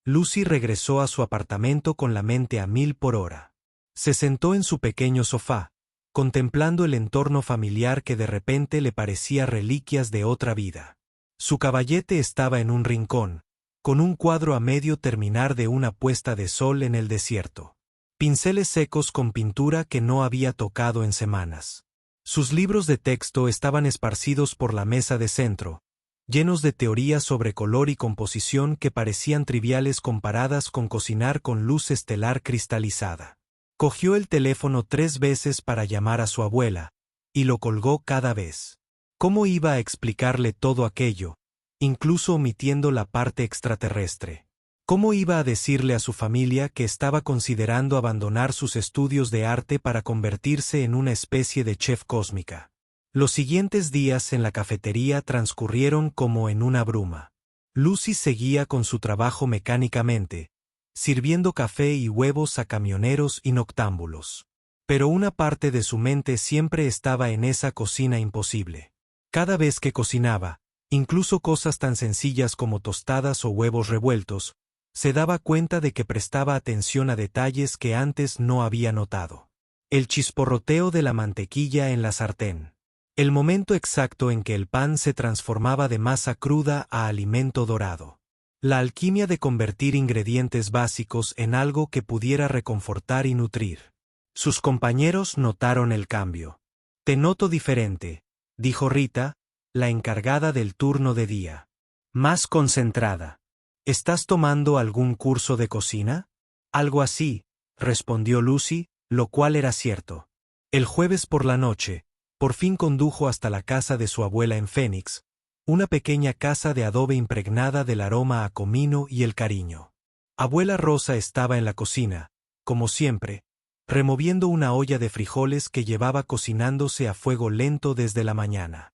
Lucy regresó a su apartamento con la mente a 1000 por hora. Se sentó en su pequeño sofá, contemplando el entorno familiar que de repente le parecía reliquias de otra vida. Su caballete estaba en un rincón, con un cuadro a medio terminar de una puesta de sol en el desierto. Pinceles secos con pintura que no había tocado en semanas. Sus libros de texto estaban esparcidos por la mesa de centro, llenos de teorías sobre color y composición que parecían triviales comparadas con cocinar con luz estelar cristalizada. Cogió el teléfono 3 veces para llamar a su abuela, y lo colgó cada vez. ¿Cómo iba a explicarle todo aquello, incluso omitiendo la parte extraterrestre? ¿Cómo iba a decirle a su familia que estaba considerando abandonar sus estudios de arte para convertirse en una especie de chef cósmica? Los siguientes días en la cafetería transcurrieron como en una bruma. Lucy seguía con su trabajo mecánicamente, sirviendo café y huevos a camioneros y noctámbulos. Pero una parte de su mente siempre estaba en esa cocina imposible. Cada vez que cocinaba, incluso cosas tan sencillas como tostadas o huevos revueltos, se daba cuenta de que prestaba atención a detalles que antes no había notado. El chisporroteo de la mantequilla en la sartén. El momento exacto en que el pan se transformaba de masa cruda a alimento dorado. La alquimia de convertir ingredientes básicos en algo que pudiera reconfortar y nutrir. Sus compañeros notaron el cambio. «Te noto diferente», dijo Rita, la encargada del turno de día. «Más concentrada. ¿Estás tomando algún curso de cocina?» «Algo así», respondió Lucy, lo cual era cierto. El jueves por la noche, por fin condujo hasta la casa de su abuela en Phoenix, una pequeña casa de adobe impregnada del aroma a comino y el cariño. Abuela Rosa estaba en la cocina, como siempre, removiendo una olla de frijoles que llevaba cocinándose a fuego lento desde la mañana.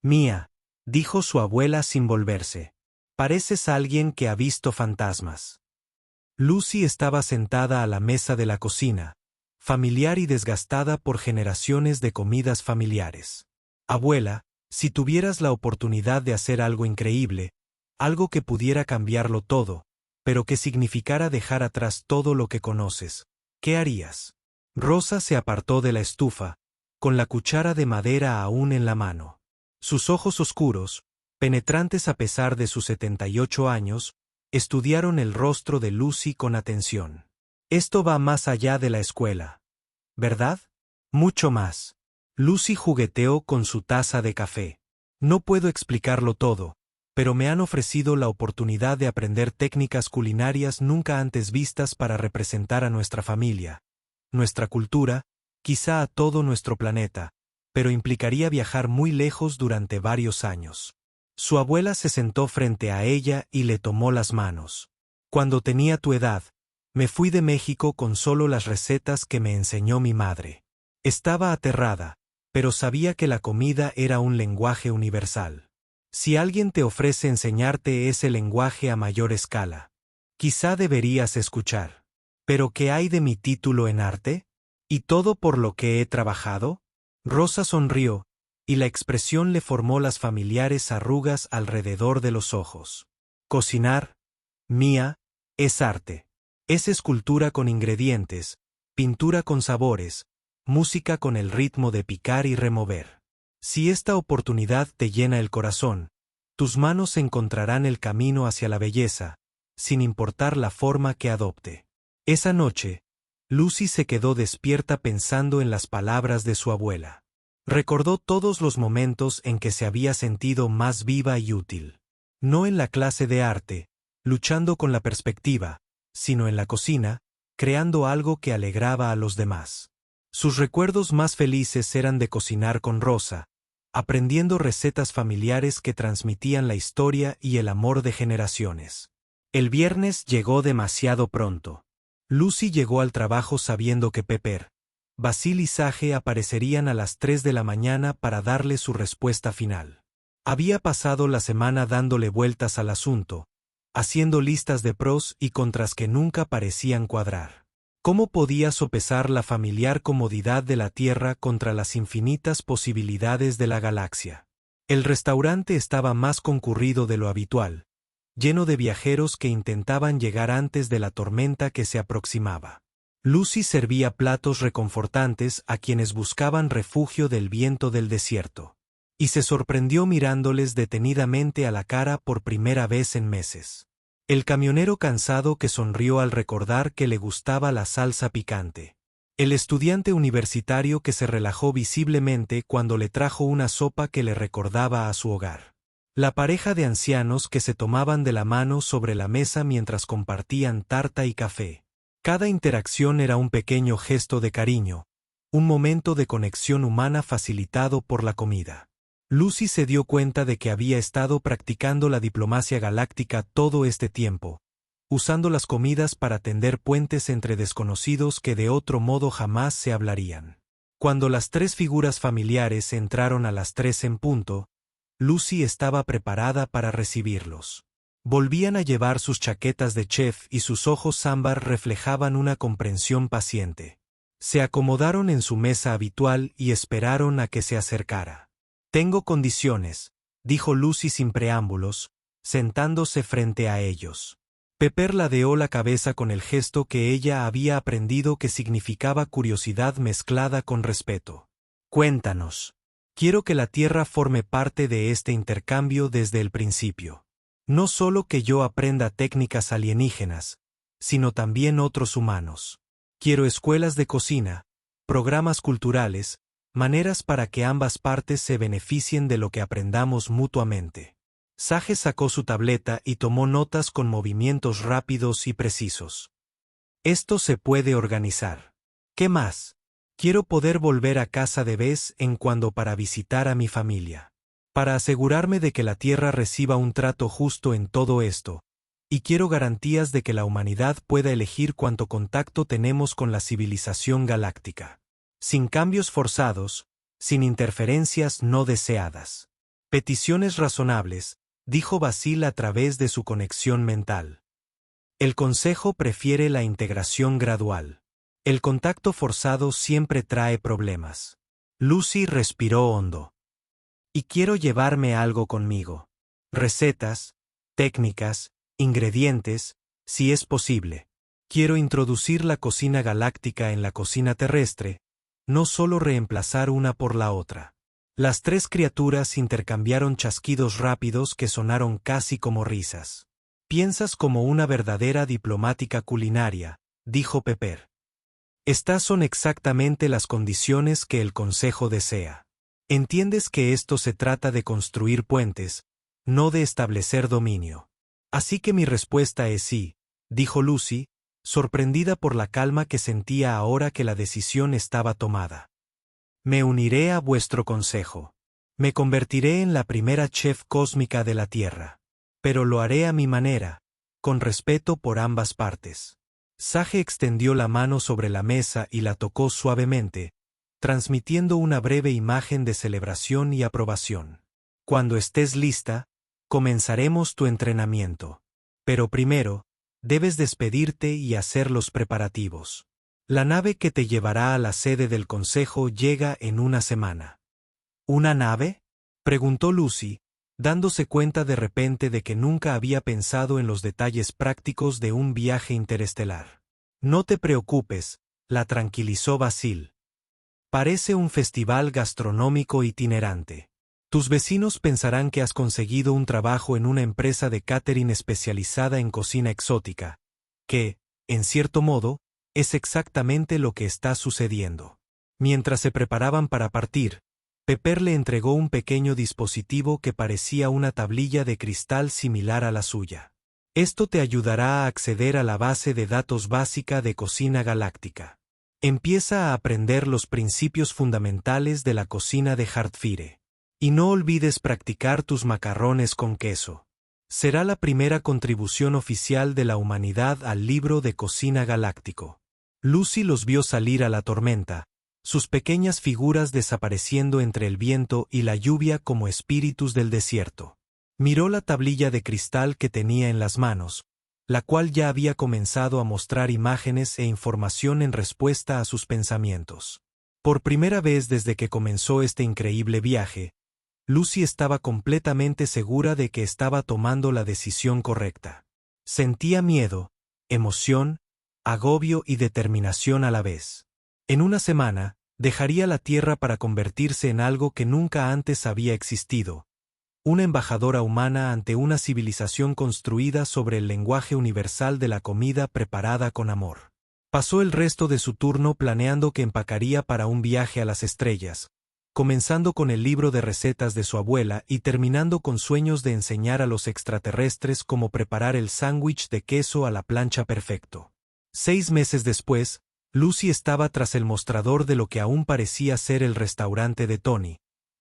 «Mía», dijo su abuela sin volverse, «pareces alguien que ha visto fantasmas». Lucy estaba sentada a la mesa de la cocina, familiar y desgastada por generaciones de comidas familiares. «Abuela, si tuvieras la oportunidad de hacer algo increíble, algo que pudiera cambiarlo todo, pero que significara dejar atrás todo lo que conoces, ¿qué harías?» Rosa se apartó de la estufa, con la cuchara de madera aún en la mano. Sus ojos oscuros, penetrantes a pesar de sus 78 años, estudiaron el rostro de Lucy con atención. «Esto va más allá de la escuela, ¿verdad?» «Mucho más». Lucy jugueteó con su taza de café. «No puedo explicarlo todo, pero me han ofrecido la oportunidad de aprender técnicas culinarias nunca antes vistas para representar a nuestra familia, nuestra cultura, quizá a todo nuestro planeta, pero implicaría viajar muy lejos durante varios años». Su abuela se sentó frente a ella y le tomó las manos. «Cuando tenía tu edad, me fui de México con solo las recetas que me enseñó mi madre. Estaba aterrada, pero sabía que la comida era un lenguaje universal. Si alguien te ofrece enseñarte ese lenguaje a mayor escala, quizá deberías escuchar. ¿Pero qué hay de mi título en arte? ¿Y todo por lo que he trabajado?» Rosa sonrió, y la expresión le formó las familiares arrugas alrededor de los ojos. «Cocinar, Mía, es arte. Es escultura con ingredientes, pintura con sabores, música con el ritmo de picar y remover. Si esta oportunidad te llena el corazón, tus manos encontrarán el camino hacia la belleza, sin importar la forma que adopte. Esa noche, Lucy se quedó despierta pensando en las palabras de su abuela. Recordó todos los momentos en que se había sentido más viva y útil. No en la clase de arte, luchando con la perspectiva, sino en la cocina, creando algo que alegraba a los demás. Sus recuerdos más felices eran de cocinar con Rosa, aprendiendo recetas familiares que transmitían la historia y el amor de generaciones. El viernes llegó demasiado pronto. Lucy llegó al trabajo sabiendo que Pepper, Basil y Sage aparecerían a las 3 de la mañana para darle su respuesta final. Había pasado la semana dándole vueltas al asunto, haciendo listas de pros y contras que nunca parecían cuadrar. ¿Cómo podía sopesar la familiar comodidad de la Tierra contra las infinitas posibilidades de la galaxia? El restaurante estaba más concurrido de lo habitual, lleno de viajeros que intentaban llegar antes de la tormenta que se aproximaba. Lucy servía platos reconfortantes a quienes buscaban refugio del viento del desierto, y se sorprendió mirándoles detenidamente a la cara por primera vez en meses. El camionero cansado que sonrió al recordar que le gustaba la salsa picante. El estudiante universitario que se relajó visiblemente cuando le trajo una sopa que le recordaba a su hogar. La pareja de ancianos que se tomaban de la mano sobre la mesa mientras compartían tarta y café. Cada interacción era un pequeño gesto de cariño, un momento de conexión humana facilitado por la comida. Lucy se dio cuenta de que había estado practicando la diplomacia galáctica todo este tiempo, usando las comidas para tender puentes entre desconocidos que de otro modo jamás se hablarían. Cuando las 3 figuras familiares entraron a las 3 en punto, Lucy estaba preparada para recibirlos. Volvían a llevar sus chaquetas de chef y sus ojos ámbar reflejaban una comprensión paciente. Se acomodaron en su mesa habitual y esperaron a que se acercara. «Tengo condiciones», dijo Lucy sin preámbulos, sentándose frente a ellos. Pepper ladeó la cabeza con el gesto que ella había aprendido que significaba curiosidad mezclada con respeto. «Cuéntanos. Quiero que la Tierra forme parte de este intercambio desde el principio. No solo que yo aprenda técnicas alienígenas, sino también otros humanos. Quiero escuelas de cocina, programas culturales, maneras para que ambas partes se beneficien de lo que aprendamos mutuamente». Sage sacó su tableta y tomó notas con movimientos rápidos y precisos. «Esto se puede organizar. ¿Qué más? Quiero poder volver a casa de vez en cuando para visitar a mi familia. Para asegurarme de que la Tierra reciba un trato justo en todo esto, y quiero garantías de que la humanidad pueda elegir cuánto contacto tenemos con la civilización galáctica. Sin cambios forzados, sin interferencias no deseadas. Peticiones razonables», dijo Basil a través de su conexión mental. «El Consejo prefiere la integración gradual. El contacto forzado siempre trae problemas». Lucy respiró hondo. «Y quiero llevarme algo conmigo. Recetas, técnicas, ingredientes, si es posible. Quiero introducir la cocina galáctica en la cocina terrestre, no solo reemplazar una por la otra». Las 3 criaturas intercambiaron chasquidos rápidos que sonaron casi como risas. «Piensas como una verdadera diplomática culinaria», dijo Pepper. «Estas son exactamente las condiciones que el Consejo desea. Entiendes que esto se trata de construir puentes, no de establecer dominio. Así que mi respuesta es sí», dijo Lucy, sorprendida por la calma que sentía ahora que la decisión estaba tomada. «Me uniré a vuestro consejo. Me convertiré en la primera chef cósmica de la Tierra. Pero lo haré a mi manera, con respeto por ambas partes». Sage extendió la mano sobre la mesa y la tocó suavemente, transmitiendo una breve imagen de celebración y aprobación. «Cuando estés lista, comenzaremos tu entrenamiento. Pero primero, debes despedirte y hacer los preparativos. La nave que te llevará a la sede del Consejo llega en una semana». «¿Una nave?», preguntó Lucy, dándose cuenta de repente de que nunca había pensado en los detalles prácticos de un viaje interestelar. «No te preocupes», la tranquilizó Basil. Parece un festival gastronómico itinerante. Tus vecinos pensarán que has conseguido un trabajo en una empresa de catering especializada en cocina exótica, que, en cierto modo, es exactamente lo que está sucediendo. Mientras se preparaban para partir, Pepper le entregó un pequeño dispositivo que parecía una tablilla de cristal similar a la suya. Esto te ayudará a acceder a la base de datos básica de cocina galáctica. Empieza a aprender los principios fundamentales de la cocina de Hardfire. Y no olvides practicar tus macarrones con queso. Será la primera contribución oficial de la humanidad al libro de cocina galáctico. Lucy los vio salir a la tormenta, sus pequeñas figuras desapareciendo entre el viento y la lluvia como espíritus del desierto. Miró la tablilla de cristal que tenía en las manos, la cual ya había comenzado a mostrar imágenes e información en respuesta a sus pensamientos. Por primera vez desde que comenzó este increíble viaje, Lucy estaba completamente segura de que estaba tomando la decisión correcta. Sentía miedo, emoción, agobio y determinación a la vez. En una semana, dejaría la Tierra para convertirse en algo que nunca antes había existido, una embajadora humana ante una civilización construida sobre el lenguaje universal de la comida preparada con amor. Pasó el resto de su turno planeando que empacaría para un viaje a las estrellas, comenzando con el libro de recetas de su abuela y terminando con sueños de enseñar a los extraterrestres cómo preparar el sándwich de queso a la plancha perfecto. 6 meses después, Lucy estaba tras el mostrador de lo que aún parecía ser el restaurante de Tony,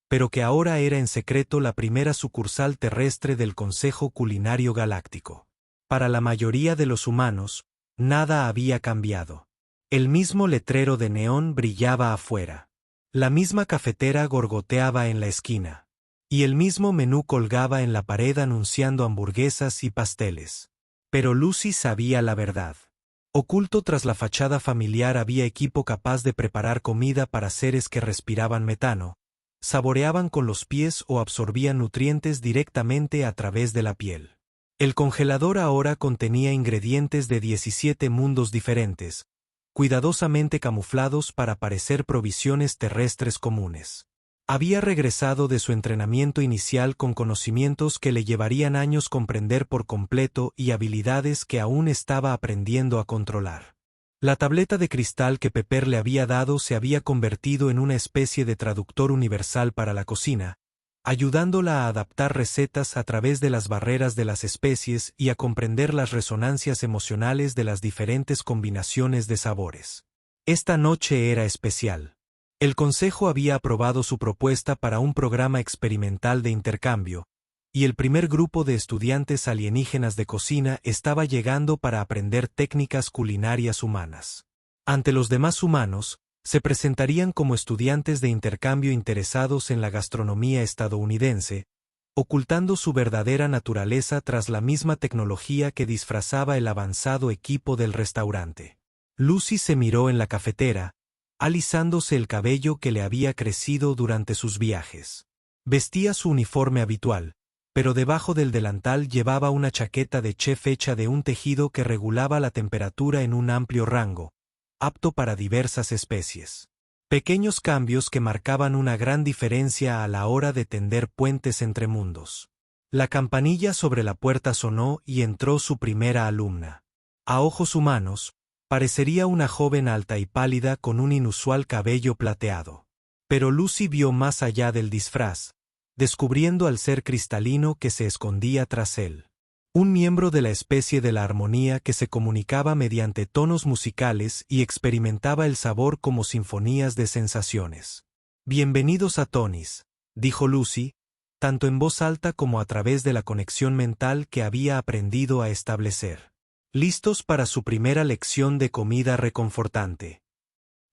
pero que ahora era en secreto la primera sucursal terrestre del Consejo Culinario Galáctico. Para la mayoría de los humanos, nada había cambiado. El mismo letrero de neón brillaba afuera. La misma cafetera gorgoteaba en la esquina. Y el mismo menú colgaba en la pared anunciando hamburguesas y pasteles. Pero Lucy sabía la verdad. Oculto tras la fachada familiar había equipo capaz de preparar comida para seres que respiraban metano, saboreaban con los pies o absorbían nutrientes directamente a través de la piel. El congelador ahora contenía ingredientes de 17 mundos diferentes, cuidadosamente camuflados para parecer provisiones terrestres comunes. Había regresado de su entrenamiento inicial con conocimientos que le llevarían años comprender por completo y habilidades que aún estaba aprendiendo a controlar. La tableta de cristal que Pepper le había dado se había convertido en una especie de traductor universal para la cocina, ayudándola a adaptar recetas a través de las barreras de las especies y a comprender las resonancias emocionales de las diferentes combinaciones de sabores. Esta noche era especial. El Consejo había aprobado su propuesta para un programa experimental de intercambio, y el primer grupo de estudiantes alienígenas de cocina estaba llegando para aprender técnicas culinarias humanas. Ante los demás humanos, se presentarían como estudiantes de intercambio interesados en la gastronomía estadounidense, ocultando su verdadera naturaleza tras la misma tecnología que disfrazaba el avanzado equipo del restaurante. Lucy se miró en la cafetera, alisándose el cabello que le había crecido durante sus viajes. Vestía su uniforme habitual, pero debajo del delantal llevaba una chaqueta de chef hecha de un tejido que regulaba la temperatura en un amplio rango, apto para diversas especies. Pequeños cambios que marcaban una gran diferencia a la hora de tender puentes entre mundos. La campanilla sobre la puerta sonó y entró su primera alumna. A ojos humanos, parecería una joven alta y pálida con un inusual cabello plateado. Pero Lucy vio más allá del disfraz, descubriendo al ser cristalino que se escondía tras él. Un miembro de la especie de la armonía que se comunicaba mediante tonos musicales y experimentaba el sabor como sinfonías de sensaciones. «Bienvenidos a Tony's», dijo Lucy, tanto en voz alta como a través de la conexión mental que había aprendido a establecer. «¿Listos para su primera lección de comida reconfortante?».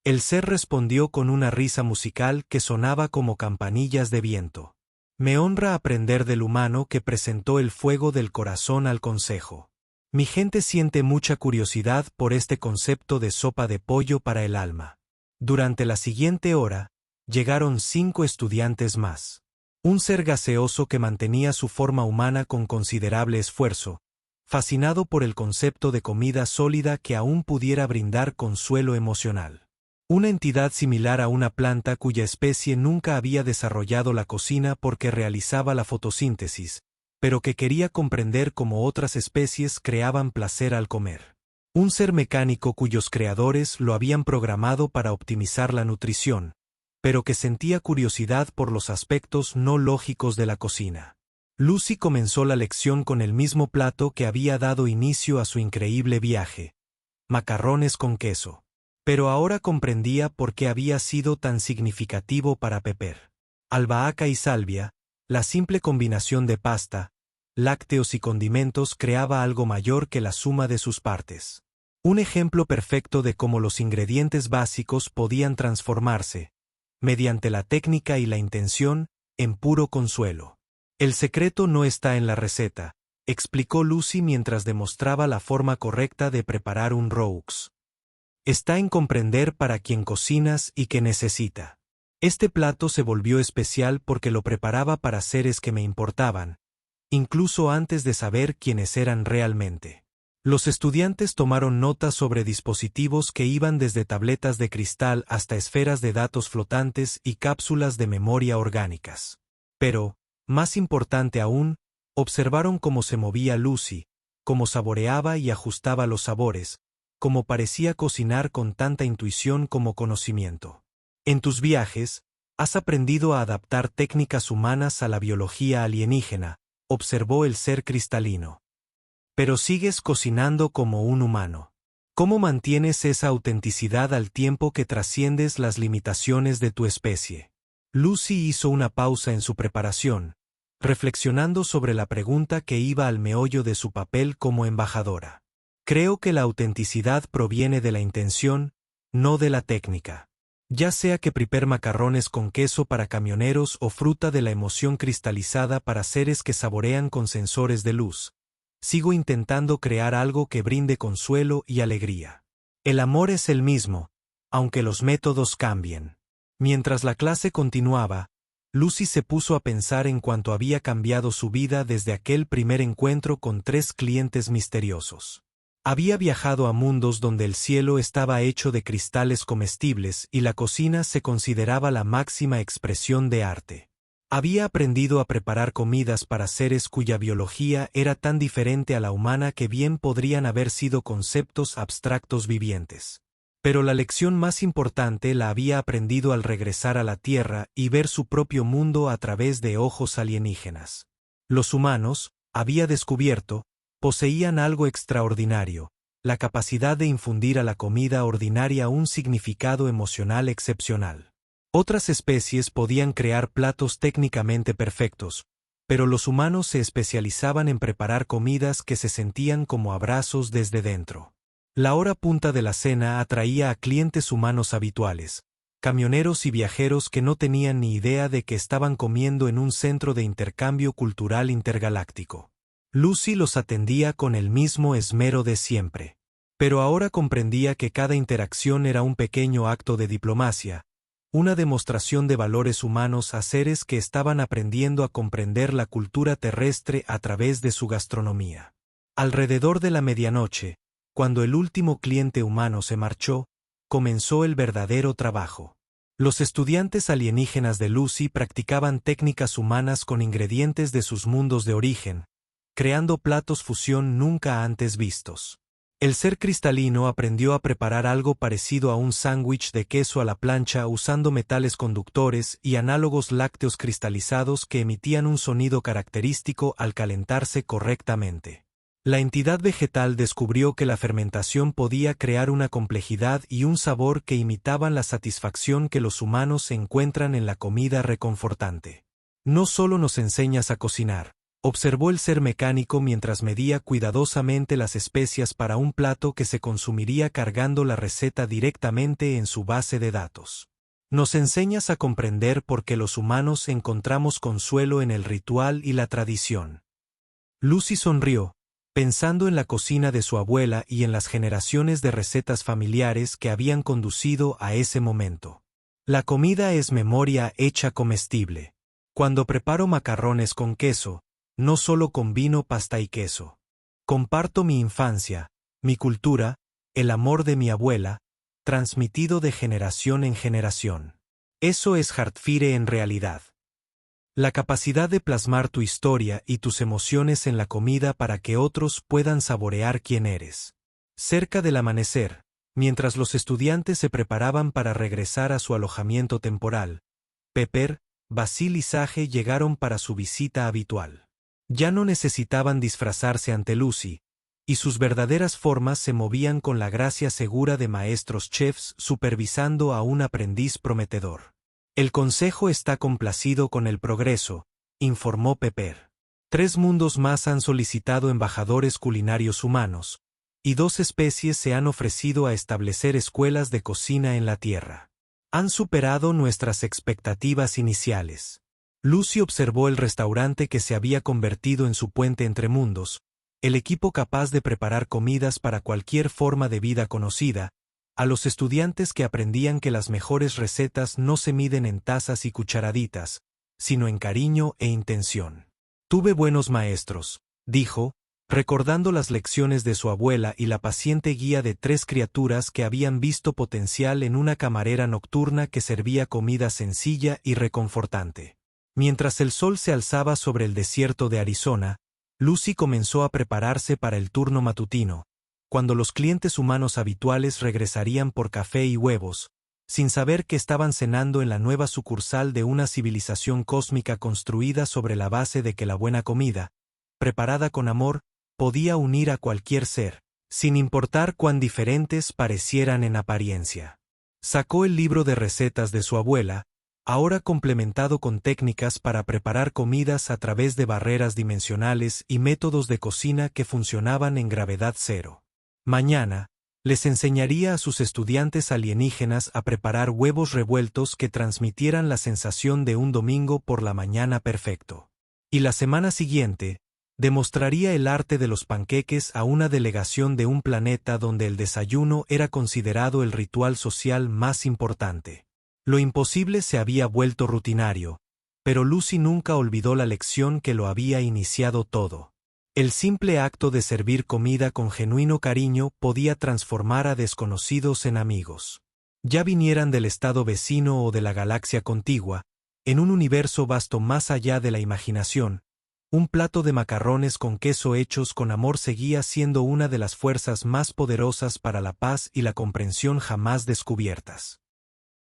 El ser respondió con una risa musical que sonaba como campanillas de viento. «Me honra aprender del humano que presentó el fuego del corazón al consejo. Mi gente siente mucha curiosidad por este concepto de sopa de pollo para el alma». Durante la siguiente hora, llegaron 5 estudiantes más. Un ser gaseoso que mantenía su forma humana con considerable esfuerzo, fascinado por el concepto de comida sólida que aún pudiera brindar consuelo emocional. Una entidad similar a una planta cuya especie nunca había desarrollado la cocina porque realizaba la fotosíntesis, pero que quería comprender cómo otras especies creaban placer al comer. Un ser mecánico cuyos creadores lo habían programado para optimizar la nutrición, pero que sentía curiosidad por los aspectos no lógicos de la cocina. Lucy comenzó la lección con el mismo plato que había dado inicio a su increíble viaje: macarrones con queso. Pero ahora comprendía por qué había sido tan significativo para Pepper. Albahaca y salvia, la simple combinación de pasta, lácteos y condimentos creaba algo mayor que la suma de sus partes. Un ejemplo perfecto de cómo los ingredientes básicos podían transformarse, mediante la técnica y la intención, en puro consuelo. El secreto no está en la receta, explicó Lucy mientras demostraba la forma correcta de preparar un roux. Está en comprender para quién cocinas y qué necesita. Este plato se volvió especial porque lo preparaba para seres que me importaban, incluso antes de saber quiénes eran realmente. Los estudiantes tomaron notas sobre dispositivos que iban desde tabletas de cristal hasta esferas de datos flotantes y cápsulas de memoria orgánicas. Pero, más importante aún, observaron cómo se movía Lucy, cómo saboreaba y ajustaba los sabores, cómo parecía cocinar con tanta intuición como conocimiento. En tus viajes, has aprendido a adaptar técnicas humanas a la biología alienígena, observó el ser cristalino. Pero sigues cocinando como un humano. ¿Cómo mantienes esa autenticidad al tiempo que trasciendes las limitaciones de tu especie? Lucy hizo una pausa en su preparación, reflexionando sobre la pregunta que iba al meollo de su papel como embajadora. Creo que la autenticidad proviene de la intención, no de la técnica. Ya sea que prepare macarrones con queso para camioneros o fruta de la emoción cristalizada para seres que saborean con sensores de luz, sigo intentando crear algo que brinde consuelo y alegría. El amor es el mismo, aunque los métodos cambien. Mientras la clase continuaba, Lucy se puso a pensar en cuánto había cambiado su vida desde aquel primer encuentro con 3 clientes misteriosos. Había viajado a mundos donde el cielo estaba hecho de cristales comestibles y la cocina se consideraba la máxima expresión de arte. Había aprendido a preparar comidas para seres cuya biología era tan diferente a la humana que bien podrían haber sido conceptos abstractos vivientes. Pero la lección más importante la había aprendido al regresar a la Tierra y ver su propio mundo a través de ojos alienígenas. Los humanos, había descubierto, poseían algo extraordinario: la capacidad de infundir a la comida ordinaria un significado emocional excepcional. Otras especies podían crear platos técnicamente perfectos, pero los humanos se especializaban en preparar comidas que se sentían como abrazos desde dentro. La hora punta de la cena atraía a clientes humanos habituales, camioneros y viajeros que no tenían ni idea de que estaban comiendo en un centro de intercambio cultural intergaláctico. Lucy los atendía con el mismo esmero de siempre. Pero ahora comprendía que cada interacción era un pequeño acto de diplomacia, una demostración de valores humanos a seres que estaban aprendiendo a comprender la cultura terrestre a través de su gastronomía. Alrededor de la medianoche, cuando el último cliente humano se marchó, comenzó el verdadero trabajo. Los estudiantes alienígenas de Lucy practicaban técnicas humanas con ingredientes de sus mundos de origen, creando platos fusión nunca antes vistos. El ser cristalino aprendió a preparar algo parecido a un sándwich de queso a la plancha usando metales conductores y análogos lácteos cristalizados que emitían un sonido característico al calentarse correctamente. La entidad vegetal descubrió que la fermentación podía crear una complejidad y un sabor que imitaban la satisfacción que los humanos encuentran en la comida reconfortante. No solo nos enseñas a cocinar, observó el ser mecánico mientras medía cuidadosamente las especias para un plato que se consumiría cargando la receta directamente en su base de datos. Nos enseñas a comprender por qué los humanos encontramos consuelo en el ritual y la tradición. Lucy sonrió, pensando en la cocina de su abuela y en las generaciones de recetas familiares que habían conducido a ese momento. La comida es memoria hecha comestible. Cuando preparo macarrones con queso, no solo combino pasta y queso. Comparto mi infancia, mi cultura, el amor de mi abuela, transmitido de generación en generación. Eso es Hártfire en realidad. La capacidad de plasmar tu historia y tus emociones en la comida para que otros puedan saborear quién eres. Cerca del amanecer, mientras los estudiantes se preparaban para regresar a su alojamiento temporal, Pepper, Basil y Sage llegaron para su visita habitual. Ya no necesitaban disfrazarse ante Lucy, y sus verdaderas formas se movían con la gracia segura de maestros chefs supervisando a un aprendiz prometedor. El consejo está complacido con el progreso, informó Pepper. 3 mundos más han solicitado embajadores culinarios humanos, y 2 especies se han ofrecido a establecer escuelas de cocina en la Tierra. Han superado nuestras expectativas iniciales. Lucy observó el restaurante que se había convertido en su puente entre mundos, el equipo capaz de preparar comidas para cualquier forma de vida conocida, a los estudiantes que aprendían que las mejores recetas no se miden en tazas y cucharaditas, sino en cariño e intención. Tuve buenos maestros, dijo, recordando las lecciones de su abuela y la paciente guía de 3 criaturas que habían visto potencial en una camarera nocturna que servía comida sencilla y reconfortante. Mientras el sol se alzaba sobre el desierto de Arizona, Lucy comenzó a prepararse para el turno matutino, cuando los clientes humanos habituales regresarían por café y huevos, sin saber que estaban cenando en la nueva sucursal de una civilización cósmica construida sobre la base de que la buena comida, preparada con amor, podía unir a cualquier ser, sin importar cuán diferentes parecieran en apariencia. Sacó el libro de recetas de su abuela, ahora complementado con técnicas para preparar comidas a través de barreras dimensionales y métodos de cocina que funcionaban en gravedad cero. Mañana, les enseñaría a sus estudiantes alienígenas a preparar huevos revueltos que transmitieran la sensación de un domingo por la mañana perfecto. Y la semana siguiente, demostraría el arte de los panqueques a una delegación de un planeta donde el desayuno era considerado el ritual social más importante. Lo imposible se había vuelto rutinario, pero Lucy nunca olvidó la lección que lo había iniciado todo. El simple acto de servir comida con genuino cariño podía transformar a desconocidos en amigos. Ya vinieran del estado vecino o de la galaxia contigua, en un universo vasto más allá de la imaginación, un plato de macarrones con queso hechos con amor seguía siendo una de las fuerzas más poderosas para la paz y la comprensión jamás descubiertas.